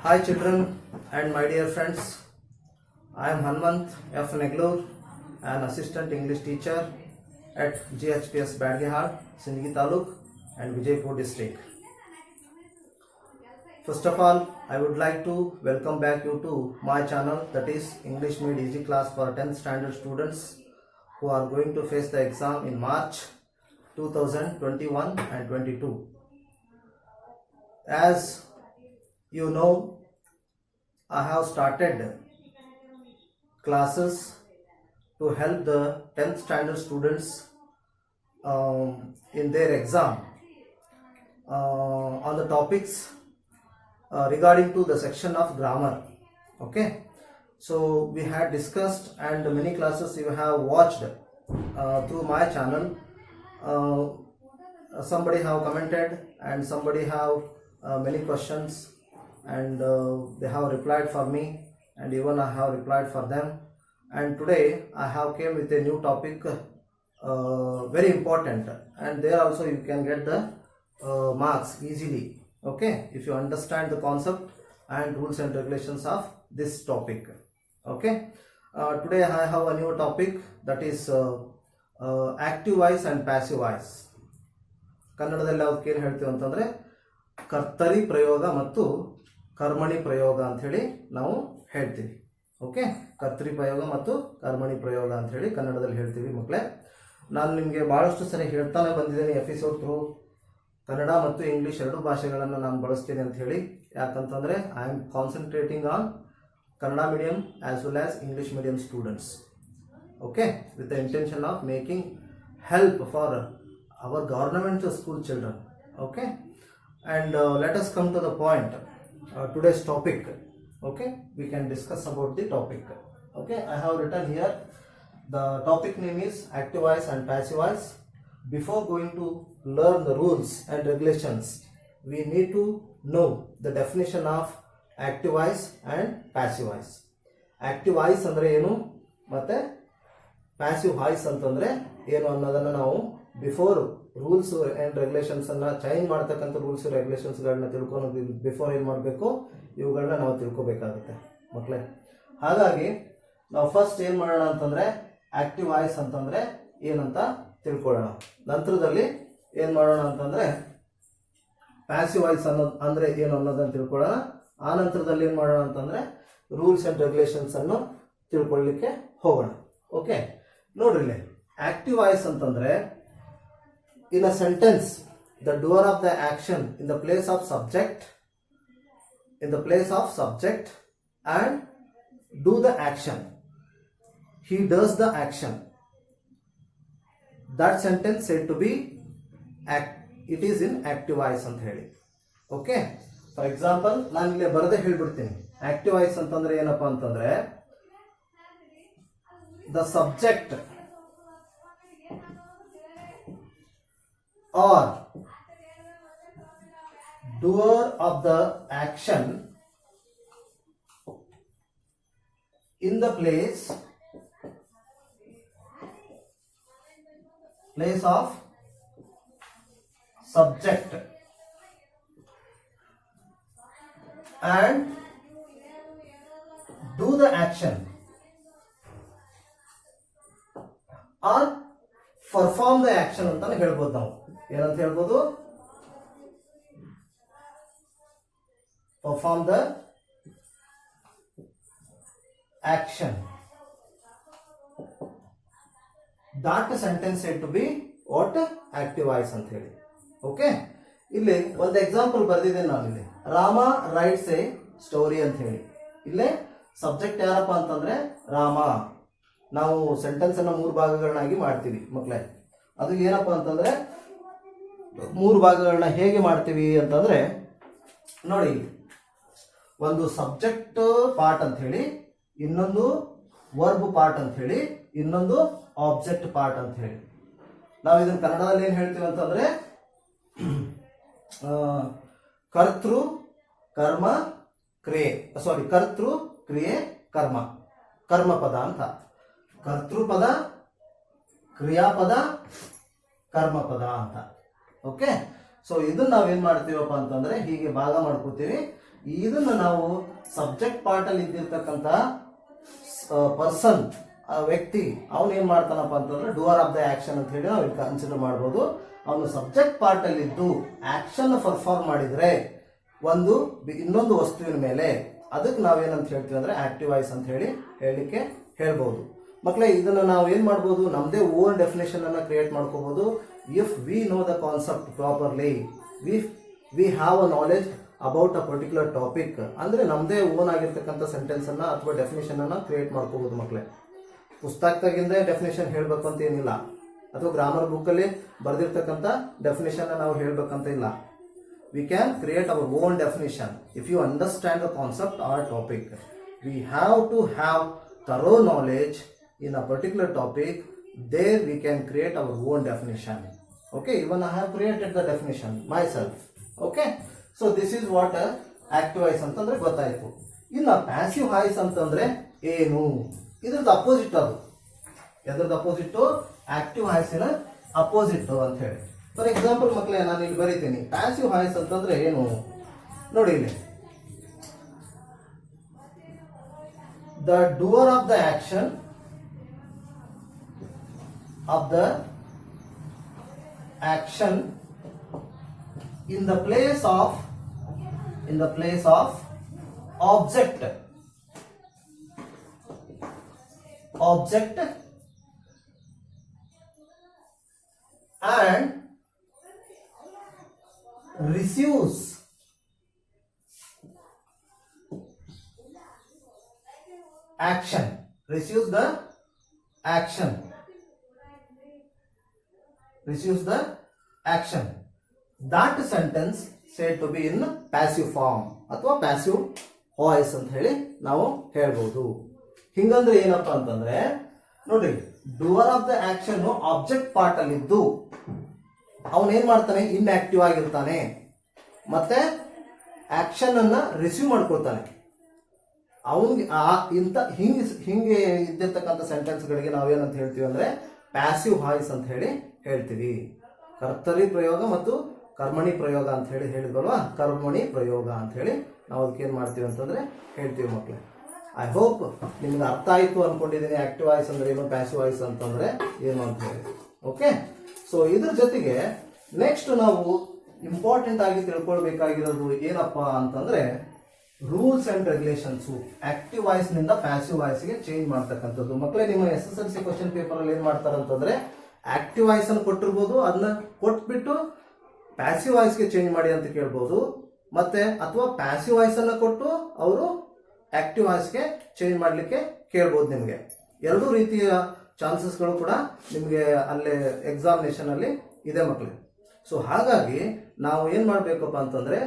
Hi children and my dear friends, I am Hanmant F. Neglur, an assistant English teacher at GHPS Badgehar, Sindhi Taluk and Vijaypur district. First of all, I would like to welcome back you to my channel, that is English Made Easy class for 10th standard students who are going to face the exam in March 2021 and 22. As you know, I have started classes to help the 10th standard students in their exam on the topics regarding to the section of grammar. Okay, so we had discussed and many classes you have watched through my channel. Somebody have commented and somebody have many questions, and they have replied for me, and even I have replied for them. And today I have came with a new topic, very important, and there also you can get the marks easily, okay, if you understand the concept and rules and regulations of this topic. Okay, today I have a new topic, that is active voice and passive voice. ಕನ್ನಡದಲ್ಲಿ ಅದಕ್ಕೆ ಏನು ಹೇಳ್ತೀವಿ ಅಂತಂದರೆ ಕರ್ತರಿ ಪ್ರಯೋಗ ಮತ್ತು ಕರ್ಮಣಿ ಪ್ರಯೋಗ ಅಂಥೇಳಿ ನಾವು ಹೇಳ್ತೀವಿ. ಓಕೆ, ಕರ್ತರಿ ಪ್ರಯೋಗ ಮತ್ತು ಕರ್ಮಣಿ ಪ್ರಯೋಗ ಅಂಥೇಳಿ ಕನ್ನಡದಲ್ಲಿ ಹೇಳ್ತೀವಿ ಮಕ್ಕಳೇ. ನಾನು ನಿಮಗೆ ಭಾಳಷ್ಟು ಸರಿ ಹೇಳ್ತಾನೆ ಬಂದಿದ್ದೇನೆ ಎಪಿಸೋಡ್ ಥ್ರೂ, ಕನ್ನಡ ಮತ್ತು ಇಂಗ್ಲೀಷ್ ಎರಡು ಭಾಷೆಗಳನ್ನು ನಾನು ಬಳಸ್ತೀನಿ ಅಂತ ಹೇಳಿ. ಯಾಕಂತಂದರೆ I am concentrating on Kannada medium as well as English medium students. Okay, with the intention of making help for our government school children. Okay, and let us come to the point, today's topic. Okay, we can discuss about the topic. Okay, I have written here the topic name is active voice and passive voice. Before going to learn the rules and regulations, we need to know the definition of active voice and passive voice. Active voice ಅಂದ್ರೆ ಏನು ಮತ್ತೆ passive voice ಅಂತಂದ್ರೆ ಏನು ಅನ್ನೋದನ್ನ ನಾವು before rules and ರೆಗ್ಯುಲೇಷನ್ಸನ್ನು change ಮಾಡ್ತಕ್ಕಂಥ rules ರೆಗ್ಯುಲೇಷನ್ಸ್ಗಳನ್ನ ತಿಳ್ಕೊಳೋದು before ಏನು ಮಾಡಬೇಕು, ಇವುಗಳನ್ನ ನಾವು ತಿಳ್ಕೊಬೇಕಾಗುತ್ತೆ ಮಕ್ಕಳೇ. ಹಾಗಾಗಿ ನಾವು ಫಸ್ಟ್ ಏನು ಮಾಡೋಣ ಅಂತಂದರೆ ಆ್ಯಕ್ಟಿವ್ ವಾಯ್ಸ್ ಅಂತಂದರೆ ಏನಂತ ತಿಳ್ಕೊಳ್ಳೋಣ. ನಂತರದಲ್ಲಿ ಏನು ಮಾಡೋಣ ಅಂತಂದರೆ ಪ್ಯಾಸಿವ್ ವಾಯ್ಸ್ ಅಂದರೆ ಏನು ಅನ್ನೋದನ್ನು ತಿಳ್ಕೊಳ್ಳೋಣ. ಆ ನಂತರದಲ್ಲಿ ಏನು ಮಾಡೋಣ ಅಂತಂದರೆ ರೂಲ್ಸ್ ಆ್ಯಂಡ್ ರೆಗ್ಯುಲೇಷನ್ಸನ್ನು ತಿಳ್ಕೊಳ್ಳಿಕ್ಕೆ ಹೋಗೋಣ. ಓಕೆ, ನೋಡ್ರಿ, ಆ್ಯಕ್ಟಿವ್ ವಾಯ್ಸ್ ಅಂತಂದರೆ in a sentence, the doer of the action in the place of subject and do the action. He does the action. That sentence said to be it is in active voice ಅಂತ ಹೇಳಿ. Okay, for example ನಾನು ಇಲ್ಲಿ ಬರದೇ ಹೇಳ್ಬಿಡ್ತೀನಿ. Active voice ಅಂತಂದ್ರೆ ಏನಪ್ಪಾ ಅಂತಂದ್ರೆ the subject or doer of the action in the place of subject and do the action or perform the action ಅಂತಾನೆ ಹೇಳ್ಬೋದು. ನಾವು ಏನಂತ ಹೇಳ್ಬೋದು, perform the action. That sentence said to be what? Active voice ಅಂತ ಹೇಳಿ. Okay, ಇಲ್ಲಿ ಒಂದು example ಬರ್ದಿದ್ದೇನೆ ನಾನು. ಇಲ್ಲಿ ರಾಮ ರೈಟ್ಸ್ ಎ ಸ್ಟೋರಿ ಅಂತ ಹೇಳಿ. ಇಲ್ಲೇ ಸಬ್ಜೆಕ್ಟ್ ಯಾರಪ್ಪ ಅಂತಂದ್ರೆ ರಾಮ. ನಾವು ಸೆಂಟೆನ್ಸ್ ಅನ್ನ 3 ಭಾಗಗಳನ್ನಾಗಿ ಮಾಡ್ತೀವಿ ಮಕ್ಕಳೇ. ಅದು ಏನಪ್ಪ ಅಂತಂದ್ರೆ 3 ಭಾಗಗಳನ್ನ ಹೇಗೆ ಮಾಡ್ತೀವಿ ಅಂತಂದ್ರೆ ನೋಡಿ, ಒಂದು ಸಬ್ಜೆಕ್ಟ್ ಪಾರ್ಟ್ ಅಂತ ಹೇಳಿ, ಇನ್ನೊಂದು ವರ್ಬ್ ಪಾರ್ಟ್ ಅಂತ ಹೇಳಿ, ಇನ್ನೊಂದು ಆಬ್ಜೆಕ್ಟ್ ಪಾರ್ಟ್ ಅಂತ ಹೇಳಿ. ನಾವು ಇದನ್ನ ಕನ್ನಡದಲ್ಲಿ ಏನ್ ಹೇಳ್ತೀವಿ ಅಂತಂದ್ರೆ ಕರ್ತೃ ಕರ್ಮ ಕ್ರಿಯೆ, ಕರ್ತೃ ಕ್ರಿಯೆ ಕರ್ಮ, ಕರ್ಮಪದ ಅಂತ. ಕರ್ತೃಪದ, ಕ್ರಿಯಾಪದ, ಕರ್ಮಪದ ಅಂತ. ಓಕೆ, ಸೊ ಇದನ್ನ ನಾವೇನ್ ಮಾಡ್ತೀವಪ್ಪ ಅಂತಂದ್ರೆ ಹೀಗೆ ಭಾಗ ಮಾಡ್ಕೋತೀವಿ. ಇದನ್ನ ನಾವು ಸಬ್ಜೆಕ್ಟ್ ಪಾರ್ಟ್ ಅಲ್ಲಿ ಇದ್ದಿರ್ತಕ್ಕಂಥ ಪರ್ಸನ್, ಆ ವ್ಯಕ್ತಿ ಅವನು ಏನ್ ಮಾಡ್ತಾನಪ್ಪ ಅಂತಂದ್ರೆ ಡೂವರ್ ಆಫ್ ದ ಆಕ್ಷನ್ ಅಂತ ಹೇಳಿ ನಾವು ಕನ್ಸಿಡರ್ ಮಾಡ್ಬೋದು. ಅವನು ಸಬ್ಜೆಕ್ಟ್ ಪಾರ್ಟ್ ಅಲ್ಲಿ ಇದ್ದು ಆಕ್ಷನ್ ಪರ್ಫಾರ್ಮ್ ಮಾಡಿದ್ರೆ ಒಂದು ಇನ್ನೊಂದು ವಸ್ತುವಿನ ಮೇಲೆ, ಅದಕ್ಕೆ ನಾವೇನಂತ ಹೇಳ್ತೀವಿ ಅಂದ್ರೆ ಆಕ್ಟಿವ್ ವಾಯ್ಸ್ ಅಂತ ಹೇಳಿ ಹೇಳಲಿಕ್ಕೆ ಹೇಳ್ಬೋದು. ಮಕ್ಕಳೇ, ಇದನ್ನ ನಾವು ಏನ್ ಮಾಡ್ಬೋದು, ನಮ್ದೇ ಓನ್ ಡೆಫಿನೇಷನ್ ಅನ್ನ ಕ್ರಿಯೇಟ್ ಮಾಡ್ಕೋಬಹುದು. If we know the concept properly, we have a knowledge about a particular topic, ಅಂದ್ರೆ ನಮ್ದೇ ಓನ್ ಆಗಿರ್ತಕ್ಕಂಥ ಸೆಂಟೆನ್ಸ್ ಅನ್ನ ಅಥವಾ ಡೆಫಿನೇಷನ್ ಅನ್ನ ಕ್ರಿಯೇಟ್ ಮಾಡ್ಕೋಬಹುದು. ಮಕ್ಕಳೇ, ಪುಸ್ತಕದಾಗಿಂದ ಡೆಫಿನೇಷನ್ ಹೇಳ್ಬೇಕು ಅಂತ ಏನಿಲ್ಲ, ಅಥವಾ ಗ್ರಾಮರ್ ಬುಕ್ ಅಲ್ಲಿ ಬರ್ದಿರ್ತಕ್ಕಂಥ ಡೆಫಿನೇಷನ್ ನಾವು ಹೇಳ್ಬೇಕಂತ ಇಲ್ಲ. We can create our own definition. If you understand the concept or topic, we have to have thorough knowledge in a particular topic. There we can create our own definition. Okay, even I have created the definition myself. Okay, so this is what active voice ಅಂತಂದ್ರೆ ಗೊತ್ತಾಯ್ತು. ಇನ್ನು passive voice ಅಂತಂದ್ರೆ ಏನು, ಇದ್ರದ್ದು opposite. ಅದು ಎದ್ರದ್ದು opposite? Active ವಾಯ್ಸಿನ opposite ಅಂತ ಹೇಳಿ. For example ಮಕ್ಕಳೇ, ನಾನು ಇಲ್ಲಿ ಬರೀತೀನಿ ಪ್ಯಾಸಿವ್ ವಾಯ್ಸ್ ಅಂತಂದ್ರೆ ಏನು ನೋಡಿ. ಇಲ್ಲಿ the doer of the action in the place of object and receives action, receives the action. That sentence said to be in passive form ಅಥವಾ passive voice ಅಂತ ಹೇಳಿ ನಾವು ಹೇಳ್ಬೋದು. ಹಿಂಗಂದ್ರೆ ಏನಪ್ಪ ಅಂತಂದ್ರೆ ನೋಡ್ರಿ, doer of the action object part ಅಲ್ಲಿ ಇದ್ದು ಅವನೇನ್ ಮಾಡ್ತಾನೆ, ಇನ್ಆಕ್ಟಿವ್ ಆಗಿರ್ತಾನೆ, ಮತ್ತೆ ಆಕ್ಷನ್ ಅನ್ನ ರಿಸೀವ್ ಮಾಡ್ಕೊಳ್ತಾನೆ. ಅವನಿಗೆ ಹಿಂಗೆ ಇದ್ದಿರ್ತಕ್ಕಂಥ ಸೆಂಟೆನ್ಸ್ ಗಳಿಗೆ ನಾವೇನಂತ ಹೇಳ್ತೀವಿ ಅಂದ್ರೆ ಪ್ಯಾಸಿವ್ ವಾಯ್ಸ್ ಅಂತ ಹೇಳಿ ಹೇಳ್ತೀವಿ. ಕರ್ತರಿ ಪ್ರಯೋಗ ಮತ್ತು ಕರ್ಮಣಿ ಪ್ರಯೋಗ ಅಂತ ಹೇಳಿ ಹೇಳಿದ್ವಲ್ವಾ, ಕರ್ಮಣಿ ಪ್ರಯೋಗ ಅಂತ ಹೇಳಿ ನಾವು ಅದಕ್ಕೆ ಏನ್ ಮಾಡ್ತೀವಿ ಅಂತಂದ್ರೆ ಹೇಳ್ತೀವಿ. ಮಕ್ಕಳೇ, ಐ ಹೋಪ್ ನಿಮ್ಗೆ ಅರ್ಥ ಆಯ್ತು ಅನ್ಕೊಂಡಿದ್ದೀನಿ. ಆಕ್ಟಿವ್ ವಾಯ್ಸ್ ಅಂದ್ರೆ ಏನು, ಪ್ಯಾಸಿವ್ ವಾಯ್ಸ್ ಅಂತಂದ್ರೆ ಏನು ಅಂತ ಹೇಳಿ. ಓಕೆ, ಸೊ ಇದ್ರ ಜೊತೆಗೆ ನೆಕ್ಸ್ಟ್ ನಾವು ಇಂಪಾರ್ಟೆಂಟ್ ಆಗಿ ತಿಳ್ಕೊಳ್ಬೇಕಾಗಿರೋದು ಏನಪ್ಪಾ ಅಂತಂದ್ರೆ rules and regulations. Active voice ನಿಂದ ಪ್ಯಾಸಿವ್ ವಾಯ್ಸ್ ಗೆ ಚೇಂಜ್ ಮಾಡ್ತಕ್ಕಂಥದ್ದು. ಮಕ್ಕಳೇ, ನಿಮ್ಮ SSLC ಕ್ವಶನ್ ಪೇಪರ್ ಅಲ್ಲಿ ಏನ್ ಮಾಡ್ತಾರೆ ಅಂತಂದ್ರೆ ಆಕ್ಟಿವ್ ವಾಯ್ಸ್ ಅನ್ನು ಕೊಟ್ಟಿರ್ಬೋದು, ಅದನ್ನ ಕೊಟ್ಬಿಟ್ಟು ಪ್ಯಾಸಿವ್ ವಾಯ್ಸ್ ಗೆ ಚೇಂಜ್ ಮಾಡಿ ಅಂತ ಕೇಳ್ಬೋದು. ಮತ್ತೆ ಅಥವಾ ಪ್ಯಾಸಿವ್ ವಾಯ್ಸ್ ಅನ್ನ ಕೊಟ್ಟು ಅವರು ಆಕ್ಟಿವ್ ವಾಯ್ಸ್ಗೆ ಚೇಂಜ್ ಮಾಡಲಿಕ್ಕೆ ಕೇಳ್ಬೋದು. ನಿಮಗೆ ಎರಡೂ ರೀತಿಯ ಚಾನ್ಸಸ್ಗಳು ಕೂಡ ನಿಮಗೆ ಅಲ್ಲೇ ಎಕ್ಸಾಮಿನೇಷನ್ ಅಲ್ಲಿ ಇದೆ ಮಕ್ಕಳೇ. ಸೊ ಹಾಗಾಗಿ ನಾವು ಏನ್ ಮಾಡಬೇಕಪ್ಪ ಅಂತಂದ್ರೆ,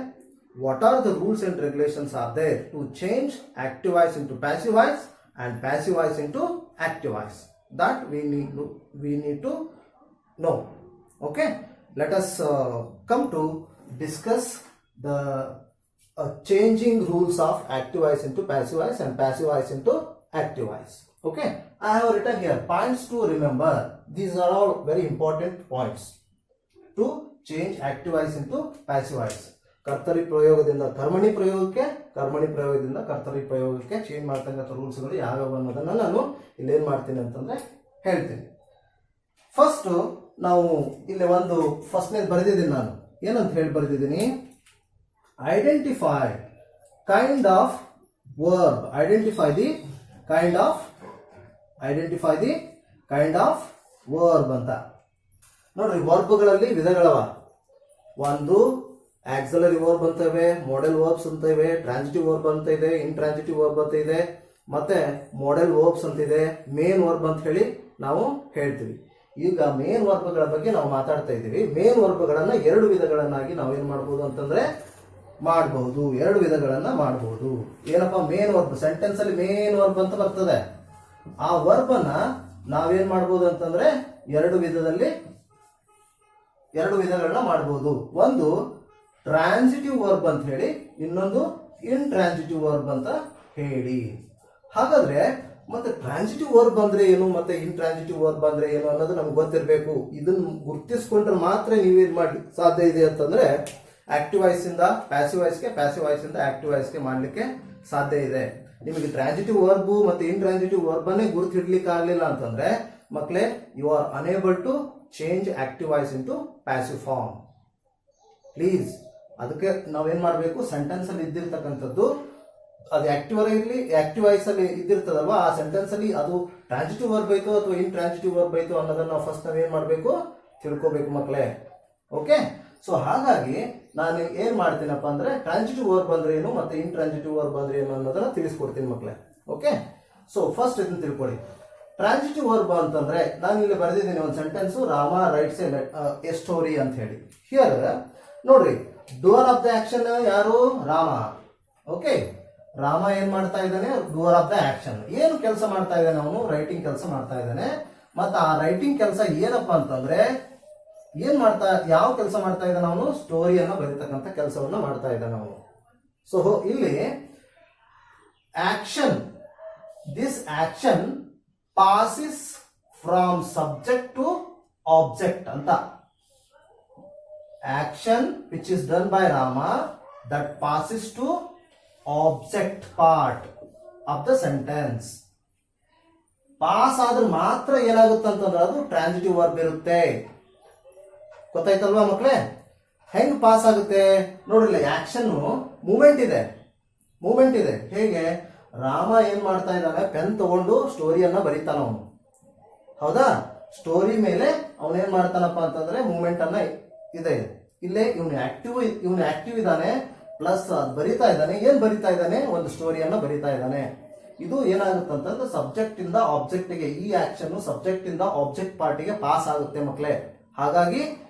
what are the rules and regulations are there to change active voice into passive voice and passive voice into active voice. That we need to know. Okay, let us come to discuss the changing rules of active voice into passive voice and passive voice into active voice. Okay, I have written here points to remember. These are all very important points to change active voice into passive voice. ಕರ್ತರಿ ಪ್ರಯೋಗದಿಂದ ಕರ್ಮಣಿ ಪ್ರಯೋಗಕ್ಕೆ, ಕರ್ಮಣಿ ಪ್ರಯೋಗದಿಂದ ಕರ್ತರಿ ಪ್ರಯೋಗಕ್ಕೆ change ಮಾಡ್ತಕ್ಕಂಥ ರೂಲ್ಸ್ಗಳು ಯಾವ್ಯಾವ ಅನ್ನೋದನ್ನ ನಾನು ಇಲ್ಲೇನ್ ಮಾಡ್ತೀನಿ ಅಂತಂದ್ರೆ ಹೇಳ್ತೀನಿ. ಫಸ್ಟ್ ನಾವು ಇಲ್ಲಿ ಒಂದು ಫಸ್ಟ್ನೇದು ಬರೆದಿದ್ದೀನಿ. ನಾನು ಏನಂತ ಹೇಳಿ ಬರೆದಿದ್ದೀನಿ, identify kind of verb. Identify the kind of verb ಅಂತ ನೋಡ್ರಿ. ವರ್ಬ್ಗಳಲ್ಲಿ ವಿಧಗಳವ. ಒಂದು ಆಕ್ಸಿಲರಿ ವರ್ಬ್ ಅಂತ ಇವೆ, ಮಾಡೆಲ್ ವರ್ಬ್ಸ್ ಅಂತ ಇವೆ, ಟ್ರಾನ್ಸಿಟಿವ್ ವರ್ಬ್ ಅಂತ ಇದೆ, ಇಂಟ್ರಾನ್ಸಿಟಿವ್ ವರ್ಬ್ ಅಂತ ಇದೆ, ಮತ್ತೆ ಮಾಡೆಲ್ ವರ್ಬ್ಸ್ ಅಂತ ಇದೆ, ಮೇನ್ ವರ್ಬ್ ಅಂತ ಹೇಳಿ ನಾವು ಹೇಳ್ತೀವಿ. ಈಗ ಮೇನ್ ವರ್ಬ್ಗಳ ಬಗ್ಗೆ ನಾವು ಮಾತಾಡ್ತಾ ಇದ್ದೀವಿ. ಮೇನ್ ವರ್ಬ್ಗಳನ್ನ ಎರಡು ವಿಧಗಳನ್ನಾಗಿ ನಾವೇನ್ ಮಾಡ್ಬೋದು ಅಂತಂದ್ರೆ ಮಾಡಬಹುದು. ಎರಡು ವಿಧಗಳನ್ನ ಮಾಡಬಹುದು. ಏನಪ್ಪಾ ಮೇನ್ ವರ್ಬ್? ಸೆಂಟೆನ್ಸ್ ಅಲ್ಲಿ ಮೇನ್ ವರ್ಬ್ ಅಂತ ಬರ್ತದೆ. ಆ ವರ್ಬ್ ಅನ್ನ ನಾವೇನ್ ಮಾಡ್ಬೋದು ಅಂತಂದ್ರೆ ಎರಡು ವಿಧಗಳನ್ನ ಮಾಡಬಹುದು. ಒಂದು ಟ್ರಾನ್ಸಿಟಿವ್ ವರ್ಬ್ ಅಂತ ಹೇಳಿ, ಇನ್ನೊಂದು ಇಂಟ್ರಾನ್ಸಿಟಿವ್ ವರ್ಬ್ ಅಂತ ಹೇಳಿ. ಹಾಗಾದ್ರೆ ಮತ್ತೆ ಟ್ರಾನ್ಸಿಟಿವ್ ವರ್ಬ್ ಅಂದ್ರೆ ಏನು, ಮತ್ತೆ ಇಂಟ್ರಾನ್ಸಿಟಿವ್ ವರ್ಬ್ ಅಂದ್ರೆ ಏನು ಅನ್ನೋದು ನಮ್ಗೆ ಗೊತ್ತಿರಬೇಕು. ಇದನ್ನ ಗುರ್ತಿಸ್ಕೊಂಡ್ರೆ ಮಾತ್ರ ನೀವೇನ್ ಮಾಡ್ಲಿಕ್ಕೆ ಸಾಧ್ಯ ಇದೆ ಅಂತಂದ್ರೆ, ಆಕ್ಟಿವ್ ವಾಯ್ಸ್ ಇಂದ ಪ್ಯಾಸಿವ್ ವಾಯ್ಸ್ಗೆ, ಪ್ಯಾಸಿವ್ ವಾಯ್ಸ್ ಇಂದ ಆಕ್ಟಿವ್ ವಾಯ್ಸ್ಗೆ ಮಾಡ್ಲಿಕ್ಕೆ ಸಾಧ್ಯ ಇದೆ. ನಿಮಗೆ ಟ್ರಾನ್ಸಿಟಿವ್ ವರ್ಬ್ ಮತ್ತೆ ಇಂಟ್ರಾನ್ಸಿಟಿವ್ ವರ್ಬ್ ಅನ್ನೇ ಗುರುತು ಹಿಡ್ಲಿಕ್ಕೆ ಆಗಲಿಲ್ಲ ಅಂತಂದ್ರೆ ಮಕ್ಕಳೇ, you are unable to change active voice into passive form. Please ಅದಕ್ಕೆ ನಾವೇನ್ ಮಾಡಬೇಕು, ಸೆಂಟೆನ್ಸ್ ಅಲ್ಲಿ ಇದ್ದಿರ್ತಕ್ಕಂಥದ್ದು ಅದು ಆಕ್ಟಿವ್ ಇರಲಿ, ಆಕ್ಟಿವ್ ವಾಯ್ಸ್ ಅಲ್ಲಿ ಇದ್ದಿರ್ತದಲ್ವಾ, ಆ ಸೆಂಟೆನ್ಸ್ ಅಲ್ಲಿ ಅದು ಟ್ರಾನ್ಸಿಟಿವ್ ವರ್ಬ್ ಐತು ಅಥವಾ ಇಂಟ್ರಾನ್ಸಿಟಿವ್ ವರ್ಬ್ ಐತು ಅನ್ನೋದನ್ನ ನಾವು ಫಸ್ಟ್ ನಾವೇನ್ ಮಾಡಬೇಕು, ತಿಳ್ಕೋಬೇಕು ಮಕ್ಕಳೇ. ಓಕೆ, ಸೊ ಹಾಗಾಗಿ ನಾನು ಏನ್ ಮಾಡ್ತೀನಪ್ಪ ಅಂದ್ರೆ ಟ್ರಾನ್ಸಿಟಿವ್ ವರ್ಬ್ ಅಂದ್ರೆ ಏನು ಮತ್ತೆ ಇಂಟ್ರಾನ್ಸಿಟಿವ್ ವರ್ಬ್ ಅಂದ್ರೆ ಏನು ಅನ್ನೋದನ್ನ ತಿಳಿಸ್ಕೊಡ್ತೀನಿ ಮಕ್ಕಳೇ. ಓಕೆ, ಸೊ ಫಸ್ಟ್ ಇದನ್ನ ತಿಳ್ಕೊಳ್ಳಿ. ಟ್ರಾನ್ಸಿಟಿವ್ ವರ್ಬ್ ಅಂತಂದ್ರೆ ನಾನು ಇಲ್ಲಿ ಬರೆದಿದ್ದೀನಿ ಒಂದು sentence, Rama writes a story ಅಂತ ಹೇಳಿ. ಹಿಯರ್ ನೋಡ್ರಿ, ಡೂವರ್ ಆಫ್ ದ ಆಕ್ಷನ್ ಯಾರು? ರಾಮ. ಓಕೆ, ರಾಮ ಏನ್ ಮಾಡ್ತಾ ಇದ್ದಾನೆ? Doer of the action. ಏನು ಕೆಲಸ ಮಾಡ್ತಾ ಇದ್ದಾನೆ ಅವನು? ರೈಟಿಂಗ್ ಕೆಲಸ ಮಾಡ್ತಾ ಇದ್ದಾನೆ. ಮತ್ತೆ ಆ ರೈಟಿಂಗ್ ಕೆಲಸ ಏನಪ್ಪಾ ಅಂತಂದ್ರೆ ಯಾವ ಕೆಲಸ ಮಾಡ್ತಾ ಇದ್ದಾನೆ ಅವನು? ಸ್ಟೋರಿಯನ್ನ ಬರೀತಕ್ಕಂಥ ಕೆಲಸವನ್ನ ಮಾಡ್ತಾ ಇದ್ದಾನೆ ಅವನು. ಸೊ ಇಲ್ಲಿ action, this action passes from subject to object ಅಂತ. Action which is done by Rama that passes to object part of the sentence. Pass ಆದ್ರೆ ಮಾತ್ರ ಏನಾಗುತ್ತೆ ಅಂತಂದ್ರೆ ಅದು ಟ್ರಾನ್ಸಿಟಿವ್ ವರ್ಬ್ ಇರುತ್ತೆ. ಗೊತ್ತಾಯ್ತಲ್ವಾ ಮಕ್ಕಳೇ? ಹೆಂಗ್ ಪಾಸ್ ಆಗುತ್ತೆ ನೋಡ್ರಿ, ಆಕ್ಷನ್ ಮೂಮೆಂಟ್ ಇದೆ. ಹೇಗೆ? ರಾಮ ಏನ್ ಮಾಡ್ತಾ ಇದ್ದಾನೆ? ಪೆನ್ ತಗೊಂಡು ಸ್ಟೋರಿಯನ್ನ ಬರೀತಾನ ಅವನು. ಹೌದಾ? ಸ್ಟೋರಿ ಮೇಲೆ ಅವನೇನ್ ಮಾಡ್ತಾನಪ್ಪ ಅಂತಂದ್ರೆ ಮೂಮೆಂಟ್ ಅನ್ನ ಇದೆ. ಇಲ್ಲೇ ಇವನು ಆಕ್ಟಿವ್ ಇದ್ದಾನೆ, ಪ್ಲಸ್ ಬರಿತಾ ಇದ್ದಾನೆ. ಏನ್ ಬರಿತಾ ಇದ್ದಾನೆ? ಒಂದು ಸ್ಟೋರಿಯನ್ನ ಬರಿತಾ ಇದ್ದಾನೆ. ಇದು ಏನಾಗುತ್ತಂತಂದ್ರೆ ಸಬ್ಜೆಕ್ಟ್ ಇಂದ ಆಬ್ಜೆಕ್ಟ್ ಗೆ, ಈ ಆಕ್ಷನ್ ಸಬ್ಜೆಕ್ಟ್ ಇಂದ ಆಬ್ಜೆಕ್ಟ್ ಪಾರ್ಟಿಗೆ ಪಾಸ್ ಆಗುತ್ತೆ ಮಕ್ಕಳೇ. ಹಾಗಾಗಿ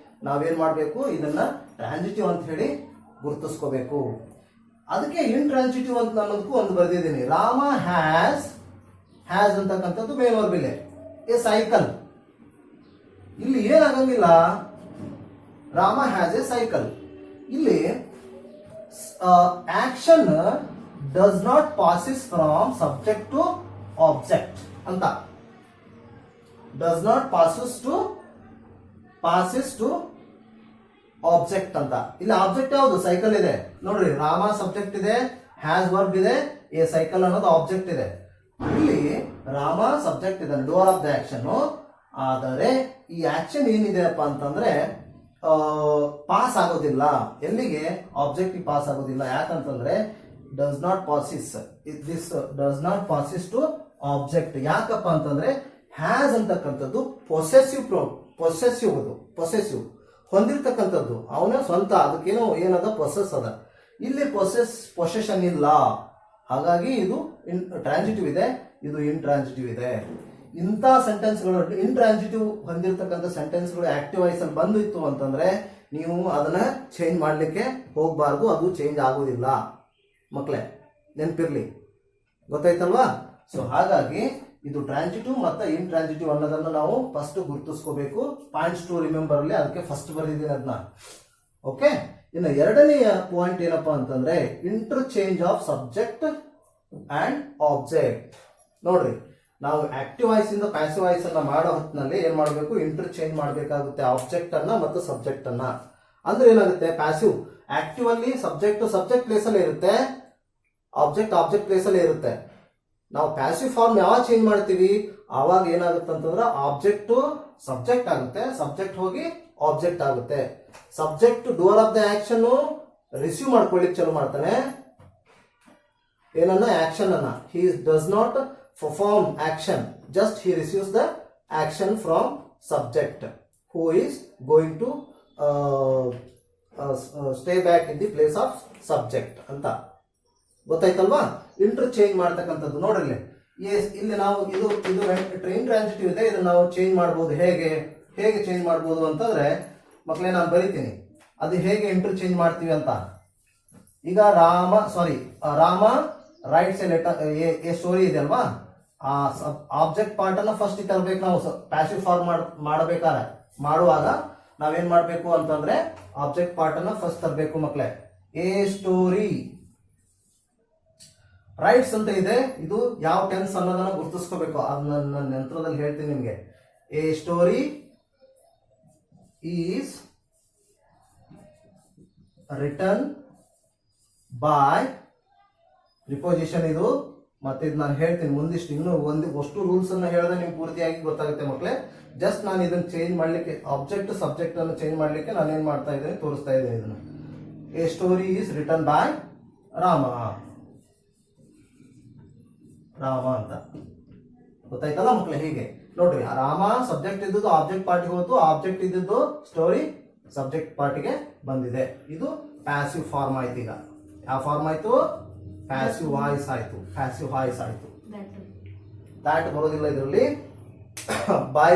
ನಾವೇನ್ ಮಾಡ್ಬೇಕು, ಇದನ್ನ ಟ್ರಾನ್ಸಿಟಿವ್ ಅಂತ ಹೇಳಿ ಗುರುತಿಸ್ಕೋಬೇಕು. ಅದಕ್ಕೆ ಇಂಟ್ರಾನ್ಸಿಟಿವ್ ಅಂತ ಅನ್ನೋದಕ್ಕೂ ಒಂದು ಬರೆದಿದ್ದೀನಿ. ರಾಮ ಹ್ಯಾಸ್ ಅಂತಕ್ಕಂಥದ್ದು ಮೇನ್ ವರ್ಬ್ ಇದೆ. ಎ ಸೈಕಲ್, ಇಲ್ಲಿ ಏನಾಗಂಗಿಲ್ಲ, ರಾಮ ಹ್ಯಾಸ್ ಎ ಸೈಕಲ್. ಇಲ್ಲಿ action does not passes from subject to object ಅಂತ. Does not passes to object ಅಂತ. ಇಲ್ಲಿ ಆಬ್ಜೆಕ್ಟ್ ಯಾವುದು? ಸೈಕಲ್ ಇದೆ ನೋಡ್ರಿ. ರಾಮ ಸಬ್ಜೆಕ್ಟ್ ಇದೆ, ಹ್ಯಾಸ್ ವರ್ಬ್ ಇದೆ, ಎ ಸೈಕಲ್ ಅನ್ನೋದು ಆಬ್ಜೆಕ್ಟ್ ಇದೆ. ಇಲ್ಲಿ ರಾಮ ಸಬ್ಜೆಕ್ಟ್ ಇದೆ, ಡೋರ್ ಆಫ್ ದ ಆಕ್ಷನ್. ಆದರೆ ಈ ಆಕ್ಷನ್ ಏನಿದೆಪ್ಪ ಅಂತಂದ್ರೆ ಪಾಸ್ ಆಗೋದಿಲ್ಲ. ಎಲ್ಲಿಗೆ? ಆಬ್ಜೆಕ್ಟ್ ಪಾಸ್ ಆಗೋದಿಲ್ಲ. ಯಾಕಂತಂದ್ರೆ does not passes, this does not passes to object. ಯಾಕಪ್ಪ ಅಂತಂದ್ರೆ ಹ್ಯಾಸ್ ಅಂತಕ್ಕಂಥದ್ದು ಪೊಸೆಸಿವ್ ಹೊಂದಿರ್ತಕ್ಕಂಥದ್ದು, ಅವನೇ ಸ್ವಂತ. ಅದಕ್ಕೇನೋ ಏನದ ಪೊಸೆಸ್ ಅದ. ಇಲ್ಲಿ ಪೊಸೆಷನ್ ಇಲ್ಲ. ಹಾಗಾಗಿ ಇದು ಟ್ರಾನ್ಸಿಟಿವ್ ಇದೆ, ಇದು ಇಂಟ್ರಾನ್ಸಿಟಿವ್ ಇದೆ. ಇಂಥ ಸೆಂಟೆನ್ಸ್ಗಳು ಇಂಟ್ರಾನ್ಸಿಟಿವ್ ಹೊಂದಿರತಕ್ಕಂಥ ಸೆಂಟೆನ್ಸ್ಗಳು ಆಕ್ಟಿವ್ ವಾಯ್ಸ್ ಅಲ್ಲಿ ಬಂದಿತ್ತು ಅಂತಂದ್ರೆ ನೀವು ಅದನ್ನ ಚೇಂಜ್ ಮಾಡ್ಲಿಕ್ಕೆ ಹೋಗ್ಬಾರ್ದು. ಅದು ಚೇಂಜ್ ಆಗೋದಿಲ್ಲ ಮಕ್ಕಳೇ, ನೆನಪಿರ್ಲಿ. ಗೊತ್ತಾಯ್ತಲ್ವಾ? ಸೊ ಹಾಗಾಗಿ ಇದು ಟ್ರಾನ್ಸಿಟಿವ್ ಮತ್ತೆ ಇಂಟ್ರಾನ್ಸಿಟಿವ್ ಅನ್ನೋದನ್ನ ನಾವು ಫಸ್ಟ್ ಗುರುತಿಸ್ಕೋಬೇಕು. ಪಾಯಿಂಟ್ಸ್ ಟು ರಿಮೆಂಬರ್ ಅಲ್ಲಿ ಅದಕ್ಕೆ ಫಸ್ಟ್ ಬರೆದಿದ್ದೀನಿ ಅದನ್ನ. ಓಕೆ, ಇನ್ನು ಎರಡನೆಯ ಪಾಯಿಂಟ್ ಏನಪ್ಪಾ ಅಂತಂದ್ರೆ interchange of subject and object. ನೋಡ್ರಿ, ನಾವು ಆಕ್ಟಿವ್ ವಾಯ್ಸ್ ಇಂದ ಪ್ಯಾಸಿವ್ ವಾಯ್ಸ್ ಅನ್ನ ಮಾಡೋ ಹೊತ್ತಿನಲ್ಲಿ ಏನ್ ಮಾಡಬೇಕು? ಇಂಟರ್ಚೇಂಜ್ ಮಾಡಬೇಕಾಗುತ್ತೆ ಆಬ್ಜೆಕ್ಟ್ ಅನ್ನ ಮತ್ತು ಸಬ್ಜೆಕ್ಟ್ ಅನ್ನ. ಅಂದ್ರೆ ಏನಾಗುತ್ತೆ? ಪ್ಯಾಸಿವ್ ಆಕ್ಟಿವ್ ಅಲ್ಲಿ ಸಬ್ಜೆಕ್ಟ್ ಪ್ಲೇಸ್ ಅಲ್ಲಿ ಇರುತ್ತೆ, ಆಬ್ಜೆಕ್ಟ್ ಪ್ಲೇಸ್ ಅಲ್ಲಿ ಇರುತ್ತೆ. ನಾವು ಪ್ಯಾಸಿವ್ ಫಾರ್ಮ್ ಯಾವಾಗ ಚೇಂಜ್ ಮಾಡ್ತೀವಿ ಆವಾಗ ಏನಾಗುತ್ತೆ ಅಂತಂದ್ರೆ ಆಬ್ಜೆಕ್ಟ್ ಸಬ್ಜೆಕ್ಟ್ ಆಗುತ್ತೆ, ಸಬ್ಜೆಕ್ಟ್ ಹೋಗಿ ಆಬ್ಜೆಕ್ಟ್ ಆಗುತ್ತೆ. Subject doer of the action receive ಮಾಡ್ಕೊಳ್ಳಿಕ್ಕೆ ಚಾಲು ಮಾಡ್ತಾನೆ. ಏನನ್ನ? ಆಕ್ಷನ್ ಅನ್ನ. He does not perform action, just he receives the action from subject who is going to stay back in the place of subject ಅಂತ. ಗೊತ್ತಾಯ್ತಲ್ವಾ? Interchange ಮಾಡ್ತಕ್ಕಂಥದ್ದು ನೋಡ್ರಿ. ಇಲ್ಲಿ ನಾವು ಇದು ಇಂಟ್ರಾನ್ಸಿಟಿವ್ ಇದೆ, ಇದನ್ನ ನಾವು ಚೇಂಜ್ ಮಾಡಬಹುದು. ಹೇಗೆ ಚೇಂಜ್ ಮಾಡಬಹುದು ಅಂತಂದ್ರೆ ಮಕ್ಕಳೇ ನಾನು ಬರಿತೀನಿ ಅದು ಹೇಗೆ ಇಂಟರ್ಚೇಂಜ್ ಮಾಡ್ತೀವಿ ಅಂತ. ಈಗ ರಾಮ ರೈಟ್ಸ್ ಎ ಸ್ಟೋರಿ ಇದೆ ಅಲ್ವಾ, ಆ ಆಬ್ಜೆಕ್ಟ್ ಪಾರ್ಟ್ ಅನ್ನ ಫಸ್ಟ್ ತರಬೇಕು ನಾವು. ಪ್ಯಾಸಿವ್ ಫಾರ್ಮ್ ಮಾಡುವಾಗ ನಾವೇನ್ ಮಾಡ್ಬೇಕು ಅಂತಂದ್ರೆ ಆಬ್ಜೆಕ್ಟ್ ಪಾರ್ಟ್ ಅನ್ನ ಫಸ್ಟ್ ತರಬೇಕು ಮಕ್ಕಳೇ. ಎ ಸ್ಟೋರಿ ರೈಟ್ಸ್ ಅಂತ ಇದೆ, ಇದು ಯಾವ ಟೆನ್ಸ್ ಅನ್ನೋದನ್ನ ಗುರುತಿಸ್ಕೋಬೇಕು. ಅದನ್ನ ನನ್ನ ಯಂತ್ರದಲ್ಲಿ ಹೇಳ್ತೀನಿ ನಿಮ್ಗೆ. A story is return by preposition ಇದು. ಮತ್ತೆ ಇದು ನಾನು ಹೇಳ್ತೀನಿ ಮುಂದಿಷ್ಟು ಇನ್ನೂ ಅಷ್ಟು ರೂಲ್ಸ್ ಅನ್ನು ಹೇಳಿದ್ರೆ ನಿಮ್ಗೆ ಪೂರ್ತಿಯಾಗಿ ಗೊತ್ತಾಗುತ್ತೆ ಮಕ್ಕಳೇ. ಜಸ್ಟ್ ನಾನು ಇದನ್ನು ಚೇಂಜ್ ಮಾಡಲಿಕ್ಕೆ ಆಬ್ಜೆಕ್ಟ್ ಸಬ್ಜೆಕ್ಟ್ ಅನ್ನು ಚೇಂಜ್ ಮಾಡಲಿಕ್ಕೆ ನಾನು ಏನು ಮಾಡ್ತಾ ಇದ್ದೀನಿ ತೋರಿಸ್ತಾ ಇದ್ದೀನಿ ಇದನ್ನು. A story is return by Rama ಅಂತ ಗೊತ್ತಾಯ್ತಲ್ಲ ಮಕ್ಕಳೇ. ಹೀಗೆ ನೋಡ್ರಿ, ರಾಮ ಸಬ್ಜೆಕ್ಟ್ ಇದ್ದದ್ದು ಆಬ್ಜೆಕ್ಟ್ ಪಾರ್ಟಿಗೆ ಹೋಯ್ತು, ಆಬ್ಜೆಕ್ಟ್ ಇದ್ದದ್ದು ಸ್ಟೋರಿ ಸಬ್ಜೆಕ್ಟ್ ಪಾರ್ಟಿಗೆ ಬಂದಿದೆ. ಇದು ಪ್ಯಾಸಿವ್ ಫಾರ್ಮ್ ಆಯ್ತು. ಈಗ ಯಾವ ಫಾರ್ಮ್ ಆಯ್ತು? ಪ್ಯಾಸಿವ್ ವಾಯ್ಸ್ ಆಯ್ತು. ಪ್ಯಾಸಿವ್ ವಾಯ್ಸ್ ಆಯ್ತು. ದಾಟ್ ಬರೋದಿಲ್ಲ ಇದರಲ್ಲಿ. ಬೈ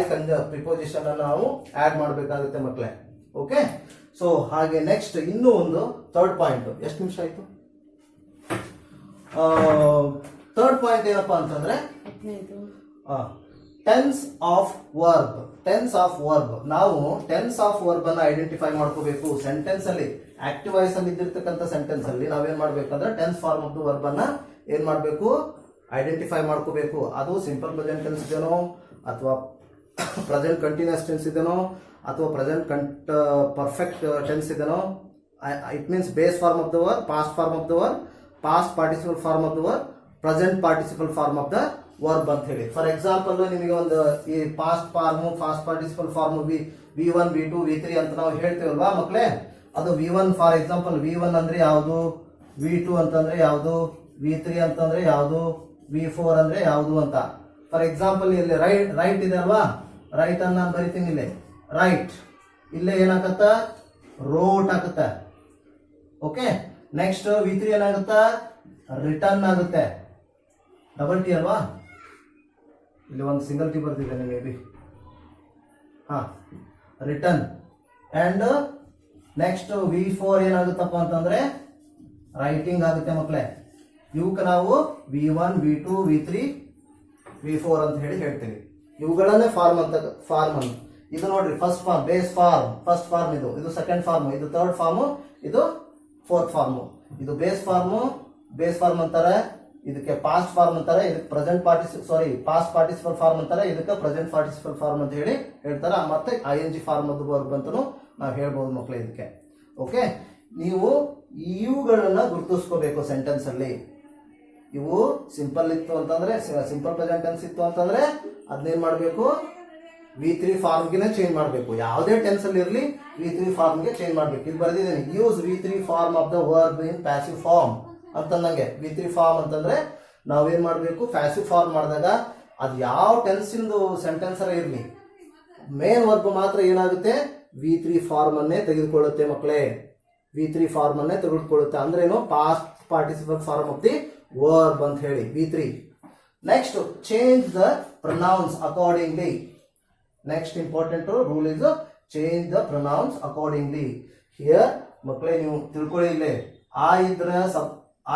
ಪ್ರಿಪೋಸಿಷನ್ ಅನ್ನು ನಾವು ಆಡ್ ಮಾಡಬೇಕಾಗುತ್ತೆ ಮಕ್ಕಳೇ. ಓಕೆ, ಸೊ ಹಾಗೆ ನೆಕ್ಸ್ಟ್ ಇನ್ನೂ ಒಂದು ಥರ್ಡ್ ಪಾಯಿಂಟ್. ಎಷ್ಟು ನಿಮಿಷ ಆಯ್ತು? ಥರ್ಡ್ ಪಾಯಿಂಟ್ ಏನಪ್ಪಾ ಅಂತಂದ್ರೆ tense of verb. Tense of verb, ನಾವು ಟೆನ್ಸ್ ಆಫ್ ವರ್ಬ್ ಅನ್ನ ಐಡೆಂಟಿಫೈ ಮಾಡ್ಕೋಬೇಕು. ಸೆಂಟೆನ್ಸ್ ಅಲ್ಲಿ ಆಕ್ಟಿವ್ ವಾಯ್ಸ್ ಅಲ್ಲಿ ಇದ್ದಿರ್ತಕ್ಕಂಥ ಸೆಂಟೆನ್ಸ್ ಅಲ್ಲಿ ನಾವೇನ್ ಮಾಡ್ಬೇಕಂದ್ರೆ tense form of the verb ಅನ್ನ ಏನ್ ಮಾಡ್ಬೇಕು? ಐಡೆಂಟಿಫೈ ಮಾಡ್ಕೋಬೇಕು. ಅದು ಸಿಂಪಲ್ ಪ್ರೆಸೆಂಟ್ ಟೆನ್ಸ್ ಇದೆನೋ, ಅಥವಾ ಪ್ರೆಸೆಂಟ್ ಕಂಟಿನ್ಯೂಸ್ ಟೆನ್ಸ್ ಇದೆನೋ, ಅಥವಾ ಪ್ರೆಸೆಂಟ್ ಪರ್ಫೆಕ್ಟ್ ಟೆನ್ಸ್ ಇದೆನೋ. It means base form of the verb, past form of the verb, past participle form of the verb, present participle form of the verb ಅಂತ ಹೇಳಿ. For example ನಿಮಗೆ ಒಂದು ಈ past form, past participle form V1 V2 V3 ಅಂತ ನಾವು ಹೇಳ್ತೀವಲ್ವಾ ಮಕ್ಕಳೇ. ಅದು V1 for example V1 ಅಂದ್ರೆ ಯಾವುದು, V2 ಅಂತಂದ್ರೆ ಯಾವುದು, V3 ಅಂತಂದ್ರೆ ಯಾವುದು, V4 ಅಂದ್ರೆ ಯಾವುದು ಅಂತ. ಫಾರ್ ಎಕ್ಸಾಂಪಲ್ ಇಲ್ಲಿ ರೈಟ್ ಇದೆ ಅಲ್ವಾ, ರೈಟ್ ಅನ್ನ ನಾನು ಬರಿತೀನಿ ಇಲ್ಲಿ. ರೈಟ್ ಇಲ್ಲೇ ಏನಾಗತ್ತ? ರೋಟ್ ಆಗುತ್ತೆ. ಓಕೆ, ನೆಕ್ಸ್ಟ್ V3 ಏನಾಗುತ್ತ? ರಿಟರ್ನ್ ಆಗುತ್ತೆ. ಡಬಲ್ ಟಿ ಅಲ್ವಾ, ಇಲ್ಲಿ ಒಂದು ಸಿಂಗಲ್ ಟಿ ಬರ್ತಿದ್ದೇನೆ maybe. Return. And next V4 ಏನಾಗುತ್ತಪ್ಪ ಅಂತಂದ್ರೆ ರೈಟಿಂಗ್ ಆಗುತ್ತೆ ಮಕ್ಕಳೇ. ಇವಕ್ಕೆ ನಾವು V1 V2 V3 V4 ಅಂತ ಹೇಳಿ ಹೇಳ್ತೀವಿ. ಇವುಗಳನ್ನೇ ಫಾರ್ಮ್ ಅಂತ. ಇದು ನೋಡ್ರಿ, first form, base form, first form ಇದು. ಇದು ಸೆಕೆಂಡ್ ಫಾರ್ಮ್, ಇದು ಥರ್ಡ್ ಫಾರ್ಮ್, ಇದು ಫೋರ್ತ್ ಫಾರ್ಮ್. ಇದು ಬೇಸ್ ಫಾರ್ಮ್ ಅಂತಾರೆ, ಇದಕ್ಕೆ ಪಾಸ್ಟ್ ಫಾರ್ಮ್ ಅಂತಾರೆ, ಇದಕ್ಕೆ ಪಾಸ್ಟ್ ಪಾರ್ಟಿಸಿಪಲ್ ಫಾರ್ಮ್ ಅಂತಾರೆ, ಇದಕ್ಕೆ ಪ್ರೆಸೆಂಟ್ ಪಾರ್ಟಿಸಿಪಲ್ ಫಾರ್ಮ್ ಅಂತ ಹೇಳಿ ಹೇಳ್ತಾರೆ. ಮತ್ತೆ ING ಫಾರ್ಮ್ ಅದು ವರ್ಬ್ ಅಂತಲೂ ನಾವು ಹೇಳ್ಬೋದು ಮಕ್ಕಳೇ ಇದಕ್ಕೆ. ಓಕೆ, ನೀವು ಇವುಗಳನ್ನ ಗುರುತಿಸ್ಕೋಬೇಕು ಸೆಂಟೆನ್ಸ್ ಅಲ್ಲಿ. ಇವು ಸಿಂಪಲ್ ಇತ್ತು ಅಂತಂದ್ರೆ, ಸಿಂಪಲ್ ಪ್ರೆಸೆಂಟ್ ಟೆನ್ಸ್ ಇತ್ತು ಅಂತಂದ್ರೆ ಅದನ್ನೇನ್ ಮಾಡಬೇಕು? V3 ಫಾರ್ಮ್ಗೆ ಚೇಂಜ್ ಮಾಡಬೇಕು. ಯಾವುದೇ ಟೆನ್ಸ್ ಅಲ್ಲಿ ಇರಲಿ V3 ಫಾರ್ಮ್ಗೆ ಚೇಂಜ್ ಮಾಡಬೇಕು. ಇದು ಬರೆದಿದ್ದೀನಿ, use V3 form of the verb in passive form ಅಂತಂದಂಗೆ. V3 ಫಾರ್ಮ್ ಅಂತಂದ್ರೆ ನಾವೇನ್ ಮಾಡಬೇಕು? ಪ್ಯಾಸಿವ್ ಫಾರ್ಮ್ ಮಾಡಿದಾಗ ಅದು ಯಾವ ಟೆನ್ಸ್ ಇಂದು ಸೆಂಟೆನ್ಸ್ ಇರಲಿ, ಮೇನ್ ವರ್ಬ್ ಮಾತ್ರ ಏನಾಗುತ್ತೆ? V3 ಫಾರ್ಮ್ ಅನ್ನೇ ತೆಗೆದುಕೊಳ್ಳುತ್ತೆ ಮಕ್ಕಳೇ. V3 ಫಾರ್ಮ್ ಅನ್ನೇ ತೆಗೆದುಕೊಳ್ಳುತ್ತೆ ಅಂದ್ರೆ ಏನು? Past participle form of the verb ಅಂತ ಹೇಳಿ V3. Next, change the pronouns accordingly. Next important rule is change the pronouns accordingly. Here ಮಕ್ಕಳೇ ನೀವು ತಿಳ್ಕೊಳ್ಳಿ, ಇಲ್ಲೇ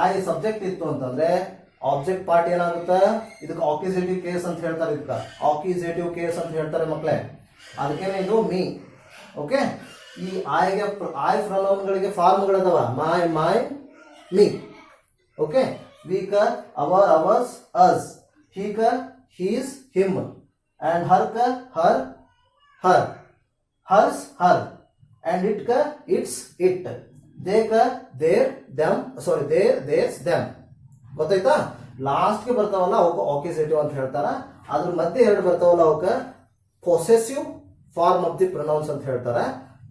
ಐ ಸಬ್ಜೆಕ್ಟ್ ಇತ್ತು ಅಂತಂದ್ರೆ ಆಬ್ಜೆಕ್ಟ್ ಪಾರ್ಟ್ ಏನಾಗುತ್ತೆ? ಇದಕ್ಕೆ ಆಕ್ಯುಸೇಟಿವ್ ಕೇಸ್ ಅಂತ ಹೇಳ್ತಾರೆ. ಇದಕ್ಕೆ ಆಕ್ಯುಸೇಟಿವ್ ಕೇಸ್ ಅಂತ ಹೇಳ್ತಾರೆ ಮಕ್ಕಳೇ. ಅದಕ್ಕೇನೆ ಇದು ಮೀ. ಓಕೆ, ಈ ಐ ಪ್ರೊನೌನ್ಗಳಿಗೆ ಫಾರ್ಮ್ಗಳದಾವ. My me. ಓಕೆ, ವೀಕ ಅವರ್ ಅವರ್ಸ್ ಅಸ್, ಹೀಕ his him, and her hers her, and it's it, they them theirs them. ಗೊತ್ತಾಯ್ತಾ? ಲಾಸ್ಟ್ ಗೆ ಬರ್ತಾವಲ್ಲ ಅವಕ್ಕೆ ಆಕ್ಯುಸೇಟಿವ್ ಅಂತ ಹೇಳ್ತಾರ. ಅದ್ರ ಮಧ್ಯೆ ಎರಡು ಬರ್ತಾವಲ್ಲ ಅವಕ್ಕೆ possessive form of the pronouns ಅಂತ ಹೇಳ್ತಾರೆ.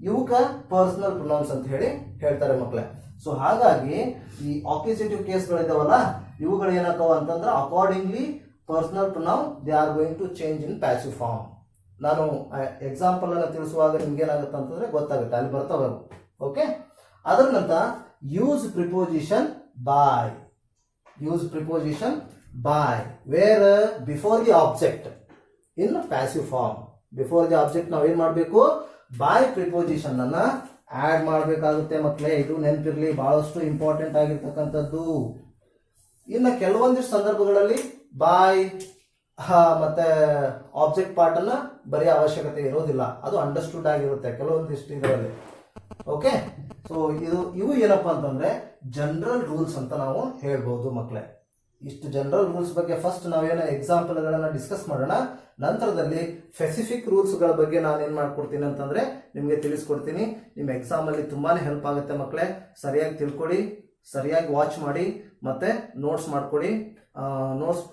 ಇವಕ್ಕೆ ಪರ್ಸನಲ್ ಪ್ರೊನೌನ್ಸ್ ಅಂತ ಹೇಳಿ ಹೇಳ್ತಾರೆ ಮಕ್ಕಳೇ. ಸೊ ಹಾಗಾಗಿ ಈ ಆಕ್ಯುಸೇಟಿವ್ ಕೇಸ್ಗಳಿದಾವಲ್ಲ ಇವುಗಳು ಏನಾಗ್ತಾವ ಅಂತಂದ್ರೆ accordingly personal pronoun they are going to change in passive form. ನಾನು ಎಕ್ಸಾಂಪಲ್ ಅನ್ನು ತಿಳಿಸುವಾಗ ನಿಮ್ಗೆ ಏನಾಗುತ್ತೆ ಅಂತಂದ್ರೆ ಗೊತ್ತಾಗುತ್ತೆ, ಅಲ್ಲಿ ಬರ್ತಾವೆ. ಓಕೆ, ಅದರ ನಂತರ use preposition by. Use preposition by where before the object in passive form. Before the object ನಾವೇನ್ ಮಾಡಬೇಕು? ಬೈ ಪ್ರಿಪೋಸಿಷನ್ ಅನ್ನ ಆಡ್ ಮಾಡಬೇಕಾಗುತ್ತೆ ಮಕ್ಕಳೇ. ಇದು ನೆನಪಿರ್ಲಿ, ಬಹಳಷ್ಟು ಇಂಪಾರ್ಟೆಂಟ್ ಆಗಿರ್ತಕ್ಕಂಥದ್ದು. ಇನ್ನು ಕೆಲವೊಂದಿಷ್ಟು ಸಂದರ್ಭಗಳಲ್ಲಿ ಬೈ ಮತ್ತೆ ಆಬ್ಜೆಕ್ಟ್ ಪಾರ್ಟ್ ಅನ್ನ ಬರೆಯೋ ಅವಶ್ಯಕತೆ ಇರೋದಿಲ್ಲ, ಅದು ಅಂಡರ್ಸ್ಟುಡ್ ಆಗಿರುತ್ತೆ ಕೆಲವೊಂದಿಷ್ಟು ಇದರಲ್ಲಿ. ಓಕೆ, ಸೊ ಇವು ಏನಪ್ಪಾ ಅಂತಂದ್ರೆ ಜನರಲ್ ರೂಲ್ಸ್ ಅಂತ ನಾವು ಹೇಳ್ಬೋದು ಮಕ್ಕಳೇ. ಇಷ್ಟು ಜನರಲ್ ರೂಲ್ಸ್ ಬಗ್ಗೆ ಫಸ್ಟ್ ನಾವೇನೋ ಎಕ್ಸಾಂಪಲ್ಗಳನ್ನ ಡಿಸ್ಕಸ್ ಮಾಡೋಣ. ನಂತರದಲ್ಲಿ ಸ್ಪೆಸಿಫಿಕ್ ರೂಲ್ಸ್ಗಳ ಬಗ್ಗೆ ನಾನು ಏನು ಮಾಡ್ಕೊಡ್ತೀನಿ ಅಂತಂದ್ರೆ ನಿಮಗೆ ತಿಳಿಸ್ಕೊಡ್ತೀನಿ. ನಿಮ್ಮ ಎಕ್ಸಾಮಲ್ಲಿ ತುಂಬಾನೇ ಹೆಲ್ಪ್ ಆಗುತ್ತೆ ಮಕ್ಕಳೇ. ಸರಿಯಾಗಿ ತಿಳ್ಕೊಡಿ, ಸರಿಯಾಗಿ ವಾಚ್ ಮಾಡಿ, ಮತ್ತೆ ನೋಟ್ಸ್ ಮಾಡ್ಕೊಡಿ.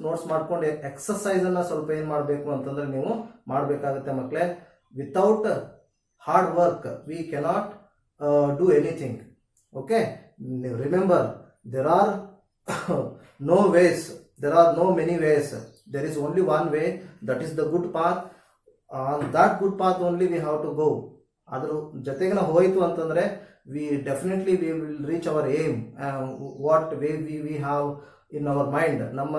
ನೋಟ್ಸ್ ಮಾಡ್ಕೊಂಡು ಎಕ್ಸಸೈಸ್ ಅನ್ನ ಸ್ವಲ್ಪ ಏನು ಮಾಡಬೇಕು ಅಂತಂದ್ರೆ ನೀವು ಮಾಡಬೇಕಾಗುತ್ತೆ ಮಕ್ಕಳೇ. Without hard work we cannot do anything. Okay, remember, there are no ways, there are no many ways, there is only one way, that is the good path. On that good path only we have to go. ಅದ್ರ ಜೊತೆಗೆ ನಾವು ಹೋಯಿತು ಅಂತಂದ್ರೆ we definitely we will reach our aim, what way we have in our mind. ನಮ್ಮ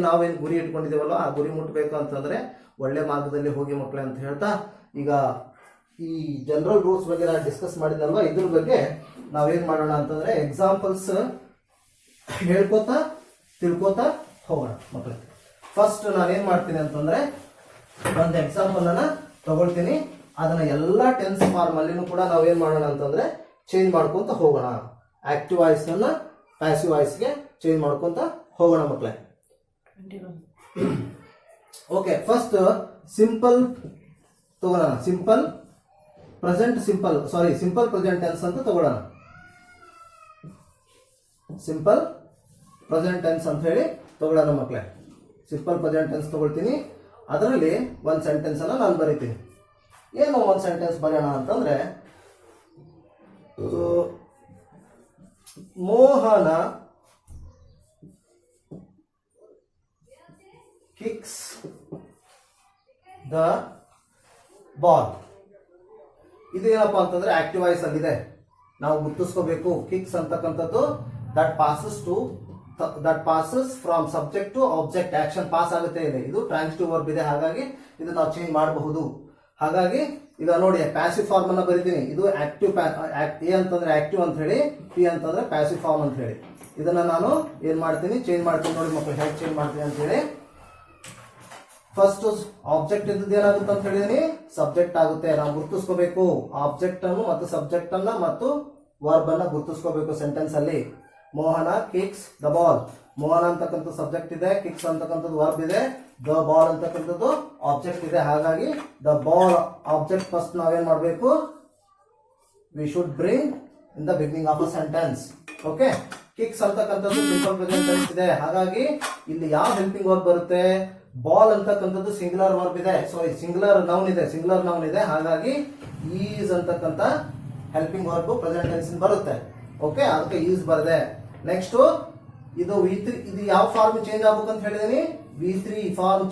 ನಾವೇನು ಗುರಿ ಇಟ್ಕೊಂಡಿದ್ದೇವಲ್ಲ ಆ ಗುರಿ ಮುಟ್ಟಬೇಕು ಅಂತಂದ್ರೆ ಒಳ್ಳೆ ಮಾರ್ಗದಲ್ಲಿ ಹೋಗಿ ಮಕ್ಕಳೇ ಅಂತ ಹೇಳ್ತಾ, ಈಗ ಈ ಜನರಲ್ ರೂಲ್ಸ್ ಬಗ್ಗೆ ನಾನು ಡಿಸ್ಕಸ್ ಮಾಡಿದ್ನಲ್ವಾ, ಇದ್ರ ಬಗ್ಗೆ ನಾವೇನ್ ಮಾಡೋಣ ಅಂತಂದ್ರೆ ಎಕ್ಸಾಂಪಲ್ಸ್ ಹೇಳ್ಕೋತಾ ತಿಳ್ಕೋತಾ ಹೋಗೋಣ ಮಕ್ಕಳೇ. ಫಸ್ಟ್ ನಾನೇನ್ ಮಾಡ್ತೀನಿ ಅಂತಂದ್ರೆ ಒಂದು ಎಕ್ಸಾಂಪಲ್ ಅನ್ನ ತಗೊಳ್ತೀನಿ. ಅದನ್ನ ಎಲ್ಲ ಟೆನ್ಸ್ ಫಾರ್ಮ್ ಅಲ್ಲಿನೂ ಕೂಡ ನಾವೇನ್ ಮಾಡೋಣ ಅಂತಂದ್ರೆ ಚೇಂಜ್ ಮಾಡ್ಕೊಂತ ಹೋಗೋಣ. ಆಕ್ಟಿವ್ ವಾಯ್ಸ್ ನನ್ನ ಪ್ಯಾಸಿವ್ ವಾಯ್ಸ್ಗೆ ಚೇಂಜ್ ಮಾಡ್ಕೊಂತ ಹೋಗೋಣ ಮಕ್ಕಳೇ. ಓಕೆ, ಫಸ್ಟ್ ಸಿಂಪಲ್ ತಗೊಳ್ಳೋಣ. ಸಿಂಪಲ್ ಪ್ರೆಸೆಂಟ್ ಟೆನ್ಸ್ ಅಂತ ತಗೊಳ್ಳೋಣ. ಸಿಂಪಲ್ ಪ್ರೆಸೆಂಟ್ ಟೆನ್ಸ್ ಅಂತ ಹೇಳಿ ತಗೊಳ್ಳೋಣ ಮಕ್ಕಳೇ. ಸಿಂಪಲ್ ಪ್ರೆಸೆಂಟ್ ಟೆನ್ಸ್ ತಗೊಳ್ತೀನಿ. ಅದರಲ್ಲಿ ಒಂದು ಸೆಂಟೆನ್ಸ್ ಅನ್ನ ನಾನು ಬರೀತೀನಿ. ಏನು ಒಂದು ಸೆಂಟೆನ್ಸ್ ಬರೆಯೋಣ ಅಂತಂದ್ರೆ, ಮೋಹನ ಕಿಕ್ಸ್ ದ ಬಾಲ್. ಇದು ಏನಪ್ಪಾ ಅಂತಂದ್ರೆ ಆಕ್ಟಿವ್ ವಾಯ್ಸ್ ಅಲ್ಲಿದೆ, ನಾವು ಗುರ್ತಿಸ್ಕೋಬೇಕು. ಕಿಕ್ಸ್ ಅಂತಕ್ಕಂಥದ್ದು that passes from subject to object, action pass ಆಗುತ್ತೆ ಇದೆ. ಇದು ಟ್ರಾನ್ಸಿಟಿವ್ ವರ್ಬ್ ಇದೆ, ಹಾಗಾಗಿ ಇದು ನಾವು ಚೇಂಜ್ ಮಾಡಬಹುದು. ಹಾಗಾಗಿ ಈಗ ನೋಡಿ, ಪ್ಯಾಸಿವ್ ಫಾರ್ಮ್ ಅನ್ನ ಬರೀತೀನಿ. ಇದು ಆಕ್ಟಿವ್, ಎ ಅಂತಂದ್ರೆ ಆಕ್ಟಿವ್ ಅಂತ ಹೇಳಿ, ಪಿ ಅಂತಂದ್ರೆ ಪ್ಯಾಸಿವ್ ಫಾರ್ಮ್ ಅಂತ ಹೇಳಿ. ಇದನ್ನ ನಾನು ಏನ್ ಮಾಡ್ತೀನಿ, ಚೇಂಜ್ ಮಾಡ್ತೀನಿ. ನೋಡಿ ಮಕ್ಕಳು ಹೇಗೆ ಚೇಂಜ್ ಮಾಡ್ತೀನಿ ಅಂತ ಹೇಳಿ. ಫಸ್ಟ್ ಆಬ್ಜೆಕ್ಟ್ ಇದ್ದದ್ದು ಏನಾಗುತ್ತೆ ಅಂತ ಹೇಳಿದೀನಿ, ಸಬ್ಜೆಕ್ಟ್ ಆಗುತ್ತೆ. ನಾವು ಗುರ್ತಿಸ್ಕೋಬೇಕು ಆಬ್ಜೆಕ್ಟ್ ಅನ್ನು ಮತ್ತು ಸಬ್ಜೆಕ್ಟ್ ಅನ್ನ ಮತ್ತು ವರ್ಬ್ ಅನ್ನ ಗುರ್ತಿಸ್ಕೋಬೇಕು ಸೆಂಟೆನ್ಸ್ ಅಲ್ಲಿ. ಮೋಹನ ಕಿಕ್ಸ್ ದ ಬಾಲ್. ಮೋಹನ ಅಂತಕ್ಕಂಥ ಸಬ್ಜೆಕ್ಟ್ ಇದೆ, ಕಿಕ್ಸ್ ಅಂತಕ್ಕಂಥದ್ದು ವರ್ಬ್ ಇದೆ, ದ ಬಾಲ್ ಅಂತಕ್ಕಂಥದ್ದು ಆಬ್ಜೆಕ್ಟ್ ಇದೆ. ಹಾಗಾಗಿ ದ ಬಾಲ್ ಆಬ್ಜೆಕ್ಟ್ ಫಸ್ಟ್ ನಾವೇನ್ ಮಾಡಬೇಕು, we should bring in the beginning of a sentence. Okay, kicks ಅಂತಕ್ಕಂಥದ್ದು ಸಿಂಪಲ್ ಪ್ರೆಸೆಂಟ್ ಟೆನ್ಸ್ ಇದೆ. ಹಾಗಾಗಿ ಇಲ್ಲಿ ಯಾವ ಹೆಲ್ಪಿಂಗ್ ವರ್ಬ್ ಬರುತ್ತೆ, ಬಾಲ್ ಅಂತಕ್ಕಂಥದ್ದು ಸಿಂಗುಲರ್ ವರ್ಬ್ ಇದೆ, ಸಿಂಗುಲರ್ ನೌನ್ ಇದೆ. ಹಾಗಾಗಿ ಈಸ್ ಅಂತಕ್ಕಂಥ ಹೆಲ್ಪಿಂಗ್ ವರ್ಬ್ ಪ್ರೆಸೆಂಟ್ ಟೆನ್ಸ್ ಬರುತ್ತೆ. ಓಕೆ, ಅದಕ್ಕೆ ಈಸ್ ಬರದೆ. ನೆಕ್ಸ್ಟ್ ಇದು V3, ಇದು ಯಾವ ಫಾರ್ಮ್ ಚೇಂಜ್ ಆಗ್ಬೇಕು ಅಂತ ಹೇಳಿದೀನಿ, V3 ಫಾರ್ಮ್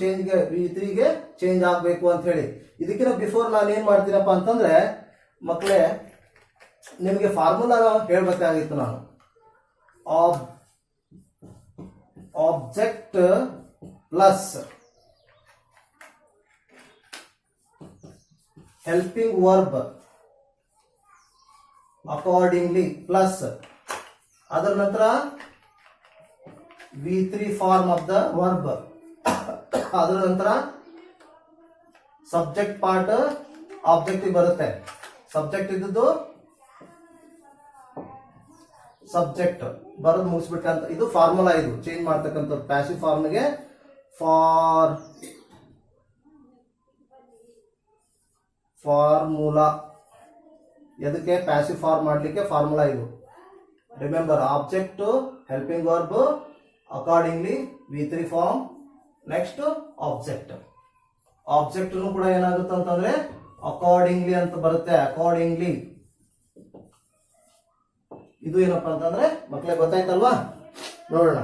V3 ಗೆ ಚೇಂಜ್ ಆಗ್ಬೇಕು ಅಂತ ಹೇಳಿ. ಇದಕ್ಕಿಂತ ಬಿಫೋರ್ ನಾನು ಏನ್ ಮಾಡ್ತೀನಪ್ಪ ಅಂತಂದ್ರೆ ಮಕ್ಕಳೇ, ನಿಮಗೆ ಫಾರ್ಮುಲಾ ಹೇಳ್ಬೇಕಾಗಿತ್ತು. ನಾನು object plus helping verb accordingly plus ಅದರ ನಂತರ V3 form of the verb, ಅದರ ನಂತರ ಸಬ್ಜೆಕ್ಟ್ ಪಾರ್ಟ್ ಆಬ್ಜೆಕ್ಟಿವ್ ಬರುತ್ತೆ. ಸಬ್ಜೆಕ್ಟ್ ಇದ್ದದ್ದು ಸಬ್ಜೆಕ್ಟ್ ಬರೋದು ಮುಗಿಸ್ಬಿಟ್ಟ. ಇದು ಫಾರ್ಮುಲಾ, ಇದು ಚೇಂಜ್ ಮಾಡ್ತಕ್ಕಂಥದ್ದು. ಪ್ಯಾಸಿವ್ ಫಾರ್ಮ್ಗೆ ಫಾರ್ಮುಲಾ, ಎದಕ್ಕೆ ಪ್ಯಾಸಿವ್ ಫಾರ್ಮ್ ಮಾಡ್ಲಿಕ್ಕೆ ಫಾರ್ಮುಲಾ ಇದು. Remember, object helping verb accordingly V3 form. Next object ಕೂಡ ಏನಾಗುತ್ತೆ ಅಂತಂದ್ರೆ ಅಕಾರ್ಡಿಂಗ್ಲಿ ಅಂತ ಬರುತ್ತೆ. ಅಕಾರ್ಡಿಂಗ್ಲಿ ಇದು ಏನಪ್ಪಾ ಅಂತಂದ್ರೆ ಮಕ್ಕಳೇ ಗೊತ್ತಾಯ್ತಲ್ವಾ. ನೋಡೋಣ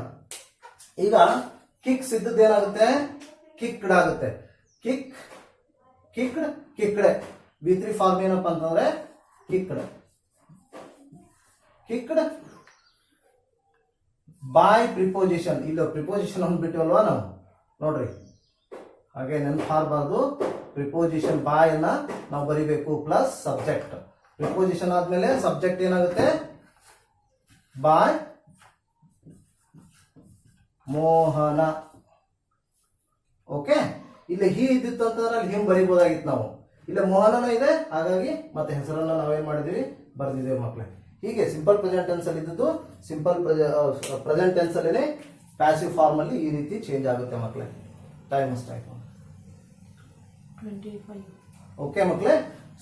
ಈಗ. ಕಿಕ್ಸ್ ಇದ್ದದ್ದು ಏನಾಗುತ್ತೆ, ಕಿಕ್ಡ್ ಆಗುತ್ತೆ. ಕಿಕ್ಡ್ V3 ಫಾರ್ಮ್ ಏನಪ್ಪಾ ಅಂತಂದ್ರೆ ಕಿಕ್ಡ್ ಬೈ ಪ್ರಿಪೋಸಿಷನ್. ಇಲ್ಲ ಪ್ರಿಪೋಸಿಷನ್ ಅಂದ್ಬಿಟ್ಟಿವಲ್ವಾ ನಾವು, ನೋಡ್ರಿ ಹಾಗೆ ನೆನಪಾಗಬಾರ್ದು. ಪ್ರಿಪೋಸಿಷನ್ ಬೈ ಅನ್ನ ನಾವು ಬರಿಬೇಕು ಪ್ಲಸ್ ಸಬ್ಜೆಕ್ಟ್. ಪ್ರಿಪೋಸಿಷನ್ ಆದ್ಮೇಲೆ ಸಬ್ಜೆಕ್ಟ್ ಏನಾಗುತ್ತೆ, ಬೈ ಮೋಹನ. ಓಕೆ, ಇಲ್ಲಿ ಹಿ ಇದ್ದಿತ್ತು ಅಂತಂದ್ರೆ ಅಲ್ಲಿ ಹಿಂಗ್ ಬರಿಬೋದಾಗಿತ್ತು ನಾವು. ಇಲ್ಲ ಮೋಹನನ ಇದೆ, ಹಾಗಾಗಿ ಮತ್ತೆ ಹೆಸರನ್ನ ನಾವೇನ್ ಮಾಡಿದೀವಿ, ಬರ್ದಿದ್ದೇವೆ ಮಕ್ಕಳೇ. ಹೀಗೆ ಸಿಂಪಲ್ ಪ್ರೆಸೆಂಟ್ ಟೆನ್ಸ್ ಅಲ್ಲಿ ಇದ್ದದ್ದು ಸಿಂಪಲ್ ಪ್ರೆಸೆಂಟ್ ಟೆನ್ಸ್ ಅಲ್ಲೇ ಪ್ಯಾಸಿವ್ ಫಾರ್ಮ್ ಅಲ್ಲಿ ಈ ರೀತಿ ಚೇಂಜ್ ಆಗುತ್ತೆ ಮಕ್ಕಳೇ. ಟೈಮ್ ಎಷ್ಟಾಯ್ತು? 25. ಓಕೆ ಮಕ್ಕಳೇ,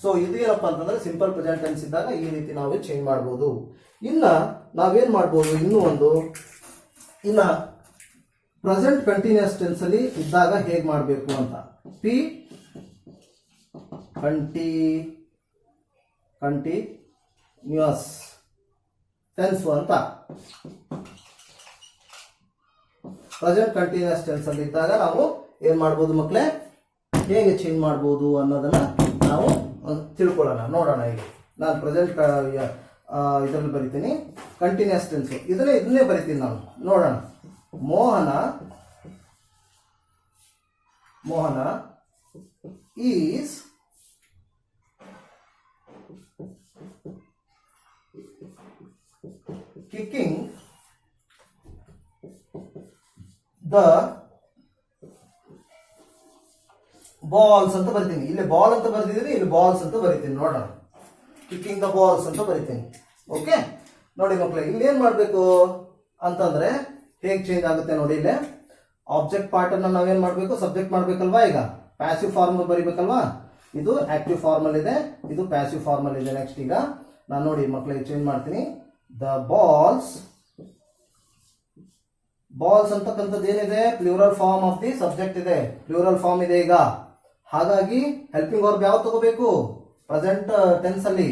ಸೊ ಇದು ಏನಪ್ಪಾ ಅಂತಂದ್ರೆ ಸಿಂಪಲ್ ಪ್ರೆಸೆಂಟ್ ಟೆನ್ಸ್ ಇದ್ದಾಗ ಈ ರೀತಿ ನಾವು ಚೇಂಜ್ ಮಾಡ್ಬೋದು. ಇನ್ನ ನಾವೇನ್ ಮಾಡ್ಬೋದು, ಇನ್ನೂ ಒಂದು, ಇನ್ನ ಪ್ರೆಸೆಂಟ್ ಕಂಟಿನ್ಯೂಸ್ ಟೆನ್ಸ್ ಅಲ್ಲಿ ಇದ್ದಾಗ ಹೇಗೆ ಮಾಡಬೇಕು ಅಂತ, ಪಿ ಕಂಟಿನ್ಯೂಸ್ ಟೆನ್ಸ್ ಅಂತ. ಪ್ರೆಸೆಂಟ್ ಕಂಟಿನ್ಯೂಸ್ ಟೆನ್ಸ್ ಅಲ್ಲಿ ಇದ್ದಾಗ ನಾವು ಏನ್ ಮಾಡ್ಬೋದು ಮಕ್ಕಳೇ, ಹೇಗೆ ಚೇಂಜ್ ಮಾಡ್ಬೋದು ಅನ್ನೋದನ್ನ ನಾವು ತಿಳ್ಕೊಳ್ಳೋಣ, ನೋಡೋಣ. ಈಗ ನಾನು ಪ್ರೆಸೆಂಟ್ ಇದರಲ್ಲಿ ಬರಿತೀನಿ ಕಂಟಿನ್ಯೂಸ್ ಟೆನ್ಸ್, ಇದನ್ನೇ ಬರಿತೀನಿ ನಾನು, ನೋಡೋಣ. ಮೋಹನ ಈಸ್ ಕಿಕ್ಕಿಂಗ್ ದ ಬಾಲ್ಸ್ ಅಂತ ಬರಿತೀನಿ. ಇಲ್ಲಿ ಬಾಲ್ ಅಂತ ಬರ್ತಿದ್ದೀನಿ, ಇಲ್ಲಿ ಬಾಲ್ಸ್ ಅಂತ ಬರಿತೀನಿ, ನೋಡೋಣ. ಕಿಕ್ಕಿಂಗ್ ದ ಬಾಲ್ಸ್ ಅಂತ ಬರಿತೀನಿ. ಓಕೆ, ನೋಡಿ ಮಕ್ಕಳೇ, ಇಲ್ಲಿ ಏನ್ ಮಾಡ್ಬೇಕು ಅಂತಂದ್ರೆ ಹೇಗೆ ಚೇಂಜ್ ಆಗುತ್ತೆ ನೋಡಿ. ಇಲ್ಲಿ ಆಬ್ಜೆಕ್ಟ್ ಪಾರ್ಟ್ ಅನ್ನ ನಾವೇನ್ ಮಾಡ್ಬೇಕು, ಸಬ್ಜೆಕ್ಟ್ ಮಾಡ್ಬೇಕಲ್ವಾ. ಈಗ ಪ್ಯಾಸಿವ್ ಫಾರ್ಮ್ ಬರಿಬೇಕಲ್ವಾ. ಇದು ಆಕ್ಟಿವ್ ಫಾರ್ಮ್ ಅಲ್ಲಿ ಇದೆ, ಇದು ಪ್ಯಾಸಿವ್ ಫಾರ್ಮ್ ಅಲ್ಲಿ ಇದೆ. ನೆಕ್ಸ್ಟ್ ಈಗ ನಾನು ನೋಡಿ ಮಕ್ಕಳಿಗೆ ಚೇಂಜ್ ಮಾಡ್ತೀನಿ. ದ ಬಾಲ್ಸ್ ಅಂತಕ್ಕಂಥದ್ದು ಏನಿದೆ, plural form of the subject ಇದೆ, ಪ್ಲೂರಲ್ ಫಾರ್ಮ್ ಇದೆ ಈಗ. ಹಾಗಾಗಿ ಹೆಲ್ಪಿಂಗ್ ವರ್ಬ್ ಯಾವ್ದು ತಗೋಬೇಕು, ಪ್ರೆಸೆಂಟ್ ಟೆನ್ಸ್ ಅಲ್ಲಿ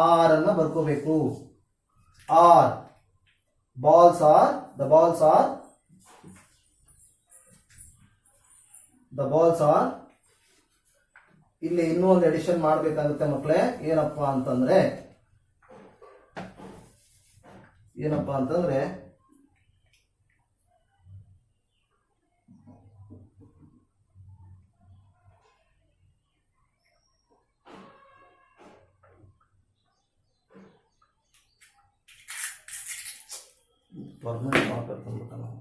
ಆರ್ ಅನ್ನ ಬರ್ಕೋಬೇಕು. Are balls are, the balls are. ಇಲ್ಲಿ ಇನ್ನೂ ಒಂದು ಎಡಿಷನ್ ಮಾಡ್ಬೇಕಾಗುತ್ತೆ ಮಕ್ಕಳೇ. ಏನಪ್ಪಾ ಅಂತಂದ್ರೆ ಪರ್ಮನೆಂಟ್ ಮಾರ್ಕರ್ ತಂದ್ಬಿಟ್ಟ ನಾವು.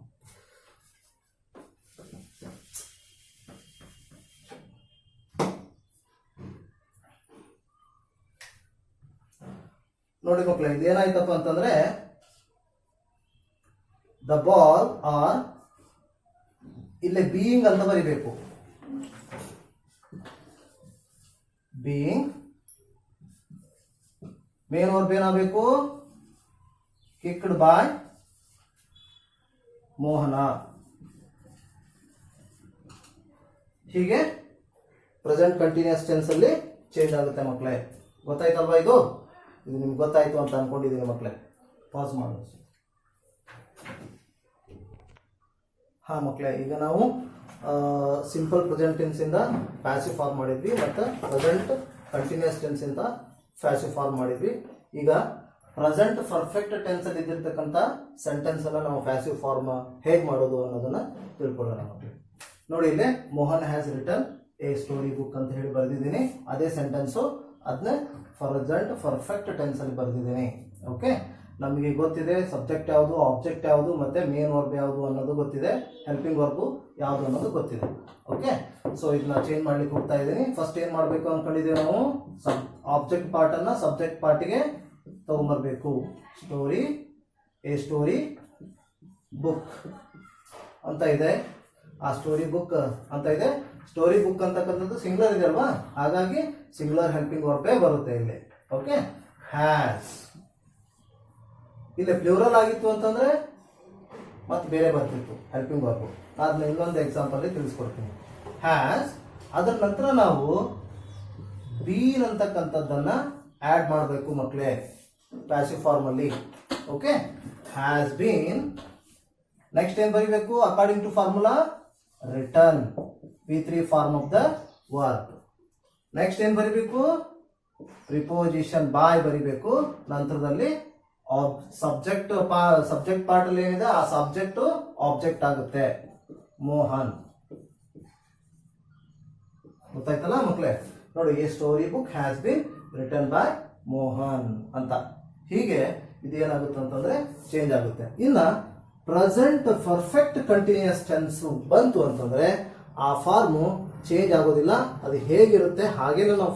ನೋಡಿ ಮಕ್ಕಳೇ, ಇದೇನಾಯ್ತಪ್ಪ ಅಂತಂದ್ರೆ ದ ಬಾಲ್ ಆರ್, ಇಲ್ಲೇ ಬೀಯಿಂಗ್ ಅಂತ ಬರಿಬೇಕು. ಬೀಯಿಂಗ್ ಮೇನ್ ವರ್ಬ್ ಏನಾಗಬೇಕು, ಕಿಕ್ಡ್ ಬಾಯ್ ಮೋಹನ. ಹೀಗೆ ಪ್ರೆಸೆಂಟ್ ಕಂಟಿನ್ಯೂಸ್ ಟೆನ್ಸ್ ಅಲ್ಲಿ ಚೇಂಜ್ ಆಗುತ್ತೆ ಮಕ್ಕಳೇ. ಗೊತ್ತಾಯ್ತಲ್ವಾ? ಇದು ನಿಮ್ಗೆ ಗೊತ್ತಾಯ್ತು ಅಂತ ಅನ್ಕೊಂಡಿದ್ದೀನಿ ಮಕ್ಕಳೇ. ಪಾಸ್ ಮಾಡೋದು. ಹಾ ಮಕ್ಕಳೇ, ಈಗ ನಾವು ಸಿಂಪಲ್ ಪ್ರೆಸೆಂಟ್ ಟೆನ್ಸ್ ಇಂದ ಪ್ಯಾಸಿವ್ ಫಾರ್ಮ್ ಮಾಡಿದ್ವಿ, ಮತ್ತು ಪ್ರೆಸೆಂಟ್ ಕಂಟಿನ್ಯೂಸ್ ಟೆನ್ಸ್ ಇಂದ ಪ್ಯಾಸಿವ್ ಫಾರ್ಮ್ ಮಾಡಿದ್ವಿ. ಈಗ ಪ್ರೆಸೆಂಟ್ ಪರ್ಫೆಕ್ಟ್ ಟೆನ್ಸ್ ಅಲ್ಲಿ ಇದ್ದಿರ್ತಕ್ಕಂಥ ಸೆಂಟೆನ್ಸ್ ಅನ್ನ ನಾವು ಪ್ಯಾಸಿವ್ ಫಾರ್ಮ್ ಹೇಗೆ ಮಾಡೋದು ಅನ್ನೋದನ್ನ ತಿಳ್ಕೊಳ್ಳೋಣ ಮಕ್ಕಳು. ನೋಡಿ, ಇಲ್ಲಿ Mohan has written a story book ಅಂತ ಹೇಳಿ ಬರೆದಿದ್ದೀನಿ. ಅದೇ ಸೆಂಟೆನ್ಸು ಅದನ್ನ ಪ್ರೆಸೆಂಟ್ ಪರ್ಫೆಕ್ಟ್ ಟೆನ್ಸ್ ಅಲ್ಲಿ ಬರೆದಿದ್ದೀನಿ. ಓಕೆ, ನಮಗೆ ಗೊತ್ತಿದೆ ಸಬ್ಜೆಕ್ಟ್ ಯಾವುದು, ಆಬ್ಜೆಕ್ಟ್ ಯಾವುದು, ಮತ್ತೆ ಮೇನ್ ವರ್ಬ್ ಯಾವುದು ಅನ್ನೋದು ಗೊತ್ತಿದೆ, ಹೆಲ್ಪಿಂಗ್ ವರ್ಬು ಯಾವುದು ಅನ್ನೋದು ಗೊತ್ತಿದೆ. ಓಕೆ, ಸೊ ಇದನ್ನ ಚೇಂಜ್ ಮಾಡ್ಲಿಕ್ಕೆ ಹೋಗ್ತಾ ಇದ್ದೀನಿ. ಫಸ್ಟ್ ಏನ್ ಮಾಡಬೇಕು ಅನ್ಕೊಂಡಿದ್ದೀವಿ ನಾವು, ಆಬ್ಜೆಕ್ಟ್ ಪಾರ್ಟ್ ಅನ್ನ ಸಬ್ಜೆಕ್ಟ್ ಪಾರ್ಟಿಗೆ ತಗೊಂಬರ್ಬೇಕು. ಎ ಸ್ಟೋರಿ ಬುಕ್ ಅಂತ ಇದೆ, ಆ ಸ್ಟೋರಿ ಬುಕ್ ಅಂತ ಇದೆ. ಸ್ಟೋರಿ ಬುಕ್ ಅಂತಕ್ಕಂಥದ್ದು ಸಿಂಗ್ಯುಲರ್ ಇದೆ ಅಲ್ವಾ, ಹಾಗಾಗಿ ಸಿಂಗ್ಯುಲರ್ ಹೆಲ್ಪಿಂಗ್ ವರ್ಬೇ ಬರುತ್ತೆ ಇಲ್ಲಿ. ಓಕೆ, ಹ್ಯಾಸ್ ಇಲ್ಲಿ ಪ್ಲೂರಲ್ ಆಗಿತ್ತು ಅಂತಂದ್ರೆ ಮತ್ತೆ ಬೇರೆ ಬರ್ತಿತ್ತು ಹೆಲ್ಪಿಂಗ್ ವರ್ಬ್. ಅದನ್ನ ಇನ್ನೊಂದು ಎಕ್ಸಾಂಪಲ್ ತಿಳಿಸ್ಕೊಡ್ತೀನಿ. ಹ್ಯಾಸ್, ಅದರ ನಂತರ ನಾವು ಬೀನ್ ಅಂತಕ್ಕಂಥದ್ದನ್ನ ಆಡ್ ಮಾಡಬೇಕು ಮಕ್ಕಳೇ ಪ್ಯಾಸಿವ್ ಫಾರ್ಮ್ ಅಲ್ಲಿ. Okay, has been. ನೆಕ್ಸ್ಟ್ ಏನ್ ಬರೀಬೇಕು, according to formula return, V3 form of the verb. Next ಏನ್ ಬರೀಬೇಕು, ಪ್ರಿಪೋಸಿಷನ್ ಬಾಯ್ ಬರೀಬೇಕು. ನಂತರದಲ್ಲಿ ಸಬ್ಜೆಕ್ಟ್ ಪಾರ್ಟ್ ಅಲ್ಲಿ ಏನಿದೆ ಆ ಸಬ್ಜೆಕ್ಟ್ ಆಬ್ಜೆಕ್ಟ್ ಆಗುತ್ತೆ, ಮೋಹನ್. ಗೊತ್ತಾಯ್ತಲ್ಲ ಮಕ್ಕಳೇ? ನೋಡಿ, A story book has been return by Mohan ಅಂತ. ಹೀಗೆ ಇದೇನಾಗುತ್ತೆ ಅಂತಂದ್ರೆ ಚೇಂಜ್ ಆಗುತ್ತೆ. ಇನ್ನ ಪ್ರೆಸೆಂಟ್ ಪರ್ಫೆಕ್ಟ್ ಕಂಟಿನ್ಯೂಸ್ ಟೆನ್ಸ್ ಬಂತು ಅಂತಂದ್ರೆ ಆ ಫಾರ್ಮು ಚೇಂಜ್ ಆಗೋದಿಲ್ಲ, ಅದು ಹೇಗಿರುತ್ತೆ ಹಾಗೇನೆ ನಾವು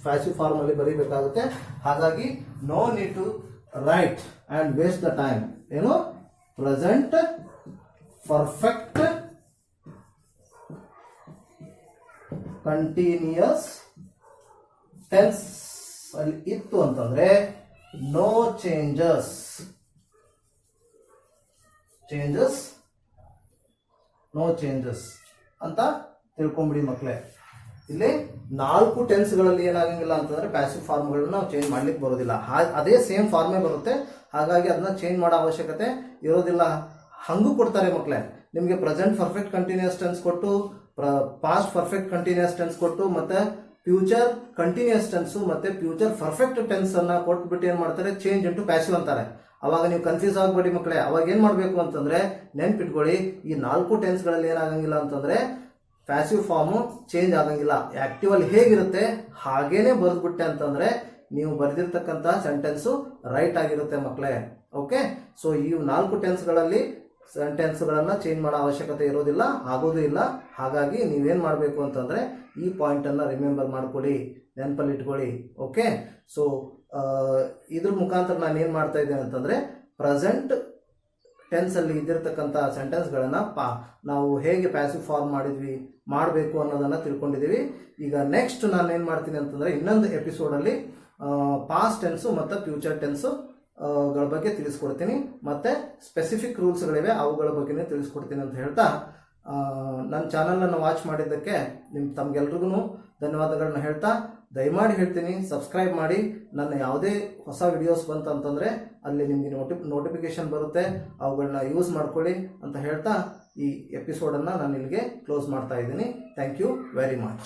ಪ್ಯಾಸಿವ್ ಫಾರ್ಮ್ ಅಲ್ಲಿ ಬರೀಬೇಕಾಗುತ್ತೆ. ಹಾಗಾಗಿ no need to write and waste the time. ಏನು, ಪ್ರೆಸೆಂಟ್ ಪರ್ಫೆಕ್ಟ್ ಕಂಟಿನ್ಯೂಸ್ ಟೆನ್ಸ್ ಅಲ್ಲಿ ಇತ್ತು ಅಂತಂದ್ರೆ ನೋ ಚೇಂಜಸ್ ಅಂತ ತಿಳ್ಕೊಂಬಿಡಿ ಮಕ್ಕಳೇ. ಇಲ್ಲಿ 4 ಟೆನ್ಸ್ಗಳಲ್ಲಿ ಏನಾಗಂಗಿಲ್ಲ ಅಂತಂದ್ರೆ ಪ್ಯಾಸಿವ್ ಫಾರ್ಮ್ಗಳನ್ನ ನಾವು ಚೇಂಜ್ ಮಾಡ್ಲಿಕ್ಕೆ ಬರೋದಿಲ್ಲ. ಅದೇ ಸೇಮ್ ಫಾರ್ಮೇ ಬರುತ್ತೆ, ಹಾಗಾಗಿ ಅದನ್ನ ಚೇಂಜ್ ಮಾಡೋ ಅವಶ್ಯಕತೆ ಇರೋದಿಲ್ಲ. ಹಂಗೂ ಕೊಡ್ತಾರೆ ಮಕ್ಕಳೇ, ನಿಮಗೆ ಪ್ರೆಸೆಂಟ್ ಪರ್ಫೆಕ್ಟ್ ಕಂಟಿನ್ಯೂಸ್ ಟೆನ್ಸ್ ಕೊಟ್ಟು, ಪಾಸ್ಟ್ ಪರ್ಫೆಕ್ಟ್ ಕಂಟಿನ್ಯೂಸ್ ಟೆನ್ಸ್ ಕೊಟ್ಟು, ಮತ್ತೆ ಫ್ಯೂಚರ್ ಕಂಟಿನ್ಯೂಸ್ ಟೆನ್ಸ್ ಮತ್ತೆ ಫ್ಯೂಚರ್ ಪರ್ಫೆಕ್ಟ್ ಟೆನ್ಸ್ ಅನ್ನ ಕೊಟ್ಬಿಟ್ಟು ಏನ್ ಮಾಡ್ತಾರೆ, ಚೇಂಜ್ ಇಂಟು ಪ್ಯಾಸಿವ್ ಅಂತಾರೆ. ಅವಾಗ ನೀವು ಕನ್ಫ್ಯೂಸ್ ಆಗಬೇಡಿ ಮಕ್ಕಳೇ. ಅವಾಗ ಏನ್ ಮಾಡ್ಬೇಕು ಅಂತಂದ್ರೆ ನೆನ್ಪಿಟ್ಕೊಳ್ಳಿ, ಈ 4 ಟೆನ್ಸ್ಗಳಲ್ಲಿ ಏನಾಗಂಗಿಲ್ಲ ಅಂತಂದ್ರೆ ಪ್ಯಾಸಿವ್ ಫಾರ್ಮು ಚೇಂಜ್ ಆಗಂಗಿಲ್ಲ. ಆಕ್ಟಿವ್ ಅಲ್ಲಿ ಹೇಗಿರುತ್ತೆ ಹಾಗೇನೆ ಬರೆದ್ಬಿಟ್ಟೆ ಅಂತಂದ್ರೆ ನೀವು ಬರೆದಿರ್ತಕ್ಕಂಥ ಸೆಂಟೆನ್ಸು ರೈಟ್ ಆಗಿರುತ್ತೆ ಮಕ್ಕಳೇ. ಓಕೆ, ಸೊ ಈ 4 ಟೆನ್ಸ್ಗಳಲ್ಲಿ ಸೆಂಟೆನ್ಸ್ಗಳನ್ನ ಚೇಂಜ್ ಮಾಡೋ ಅವಶ್ಯಕತೆ ಇರೋದಿಲ್ಲ, ಆಗೋದು ಇಲ್ಲ. ಹಾಗಾಗಿ ನೀವೇನ್ ಮಾಡಬೇಕು ಅಂತಂದ್ರೆ ಈ ಪಾಯಿಂಟ್ ಅನ್ನ ರಿಮೆಂಬರ್ ಮಾಡ್ಕೊಳ್ಳಿ, ನೆನಪಲ್ಲಿ ಇಟ್ಕೊಳ್ಳಿ. ಓಕೆ, ಸೊ ಇದ್ರ ಮುಖಾಂತರ ನಾನು ಏನ್ ಮಾಡ್ತಾ ಇದ್ದೇನೆ ಅಂತಂದ್ರೆ ಪ್ರೆಸೆಂಟ್ ಟೆನ್ಸ್ ಅಲ್ಲಿ ಇದ್ದಿರ್ತಕ್ಕಂಥ ಸೆಂಟೆನ್ಸ್ಗಳನ್ನ ನಾವು ಹೇಗೆ ಪ್ಯಾಸಿವ್ ಫಾರ್ಮ್ ಮಾಡಬೇಕು ಅನ್ನೋದನ್ನ ತಿಳ್ಕೊಂಡಿದ್ದೀವಿ. ಈಗ ನೆಕ್ಸ್ಟ್ ನಾನು ಏನ್ ಮಾಡ್ತೀನಿ ಅಂತಂದ್ರೆ ಇನ್ನೊಂದು ಎಪಿಸೋಡಲ್ಲಿ ಪಾಸ್ಟ್ ಟೆನ್ಸು ಮತ್ತು ಫ್ಯೂಚರ್ ಟೆನ್ಸು ಗಳ ಬಗ್ಗೆ ತಿಳಿಸ್ಕೊಡ್ತೀನಿ, ಮತ್ತೆ ಸ್ಪೆಸಿಫಿಕ್ ರೂಲ್ಸ್ಗಳಿವೆ ಅವುಗಳ ಬಗ್ಗೆನೇ ತಿಳಿಸ್ಕೊಡ್ತೀನಿ ಅಂತ ಹೇಳ್ತಾ ನನ್ನ ಚಾನಲನ್ನು ವಾಚ್ ಮಾಡಿದ್ದಕ್ಕೆ ತಮ್ಗೆಲ್ರಿಗೂ ಧನ್ಯವಾದಗಳನ್ನ ಹೇಳ್ತಾ, ದಯಮಾಡಿ ಹೇಳ್ತೀನಿ ಸಬ್ಸ್ಕ್ರೈಬ್ ಮಾಡಿ. ನನ್ನ ಯಾವುದೇ ಹೊಸ ವಿಡಿಯೋಸ್ ಬಂತಂತಂದರೆ ಅಲ್ಲಿ ನಿಮಗೆ ನೋಟಿಫಿಕೇಶನ್ ಬರುತ್ತೆ, ಅವುಗಳನ್ನ ಯೂಸ್ ಮಾಡ್ಕೊಳ್ಳಿ ಅಂತ ಹೇಳ್ತಾ ಈ ಎಪಿಸೋಡನ್ನು ನಾನು ಇಲ್ಲಿಗೆ ಕ್ಲೋಸ್ ಮಾಡ್ತಾ ಇದ್ದೀನಿ. Thank you very much.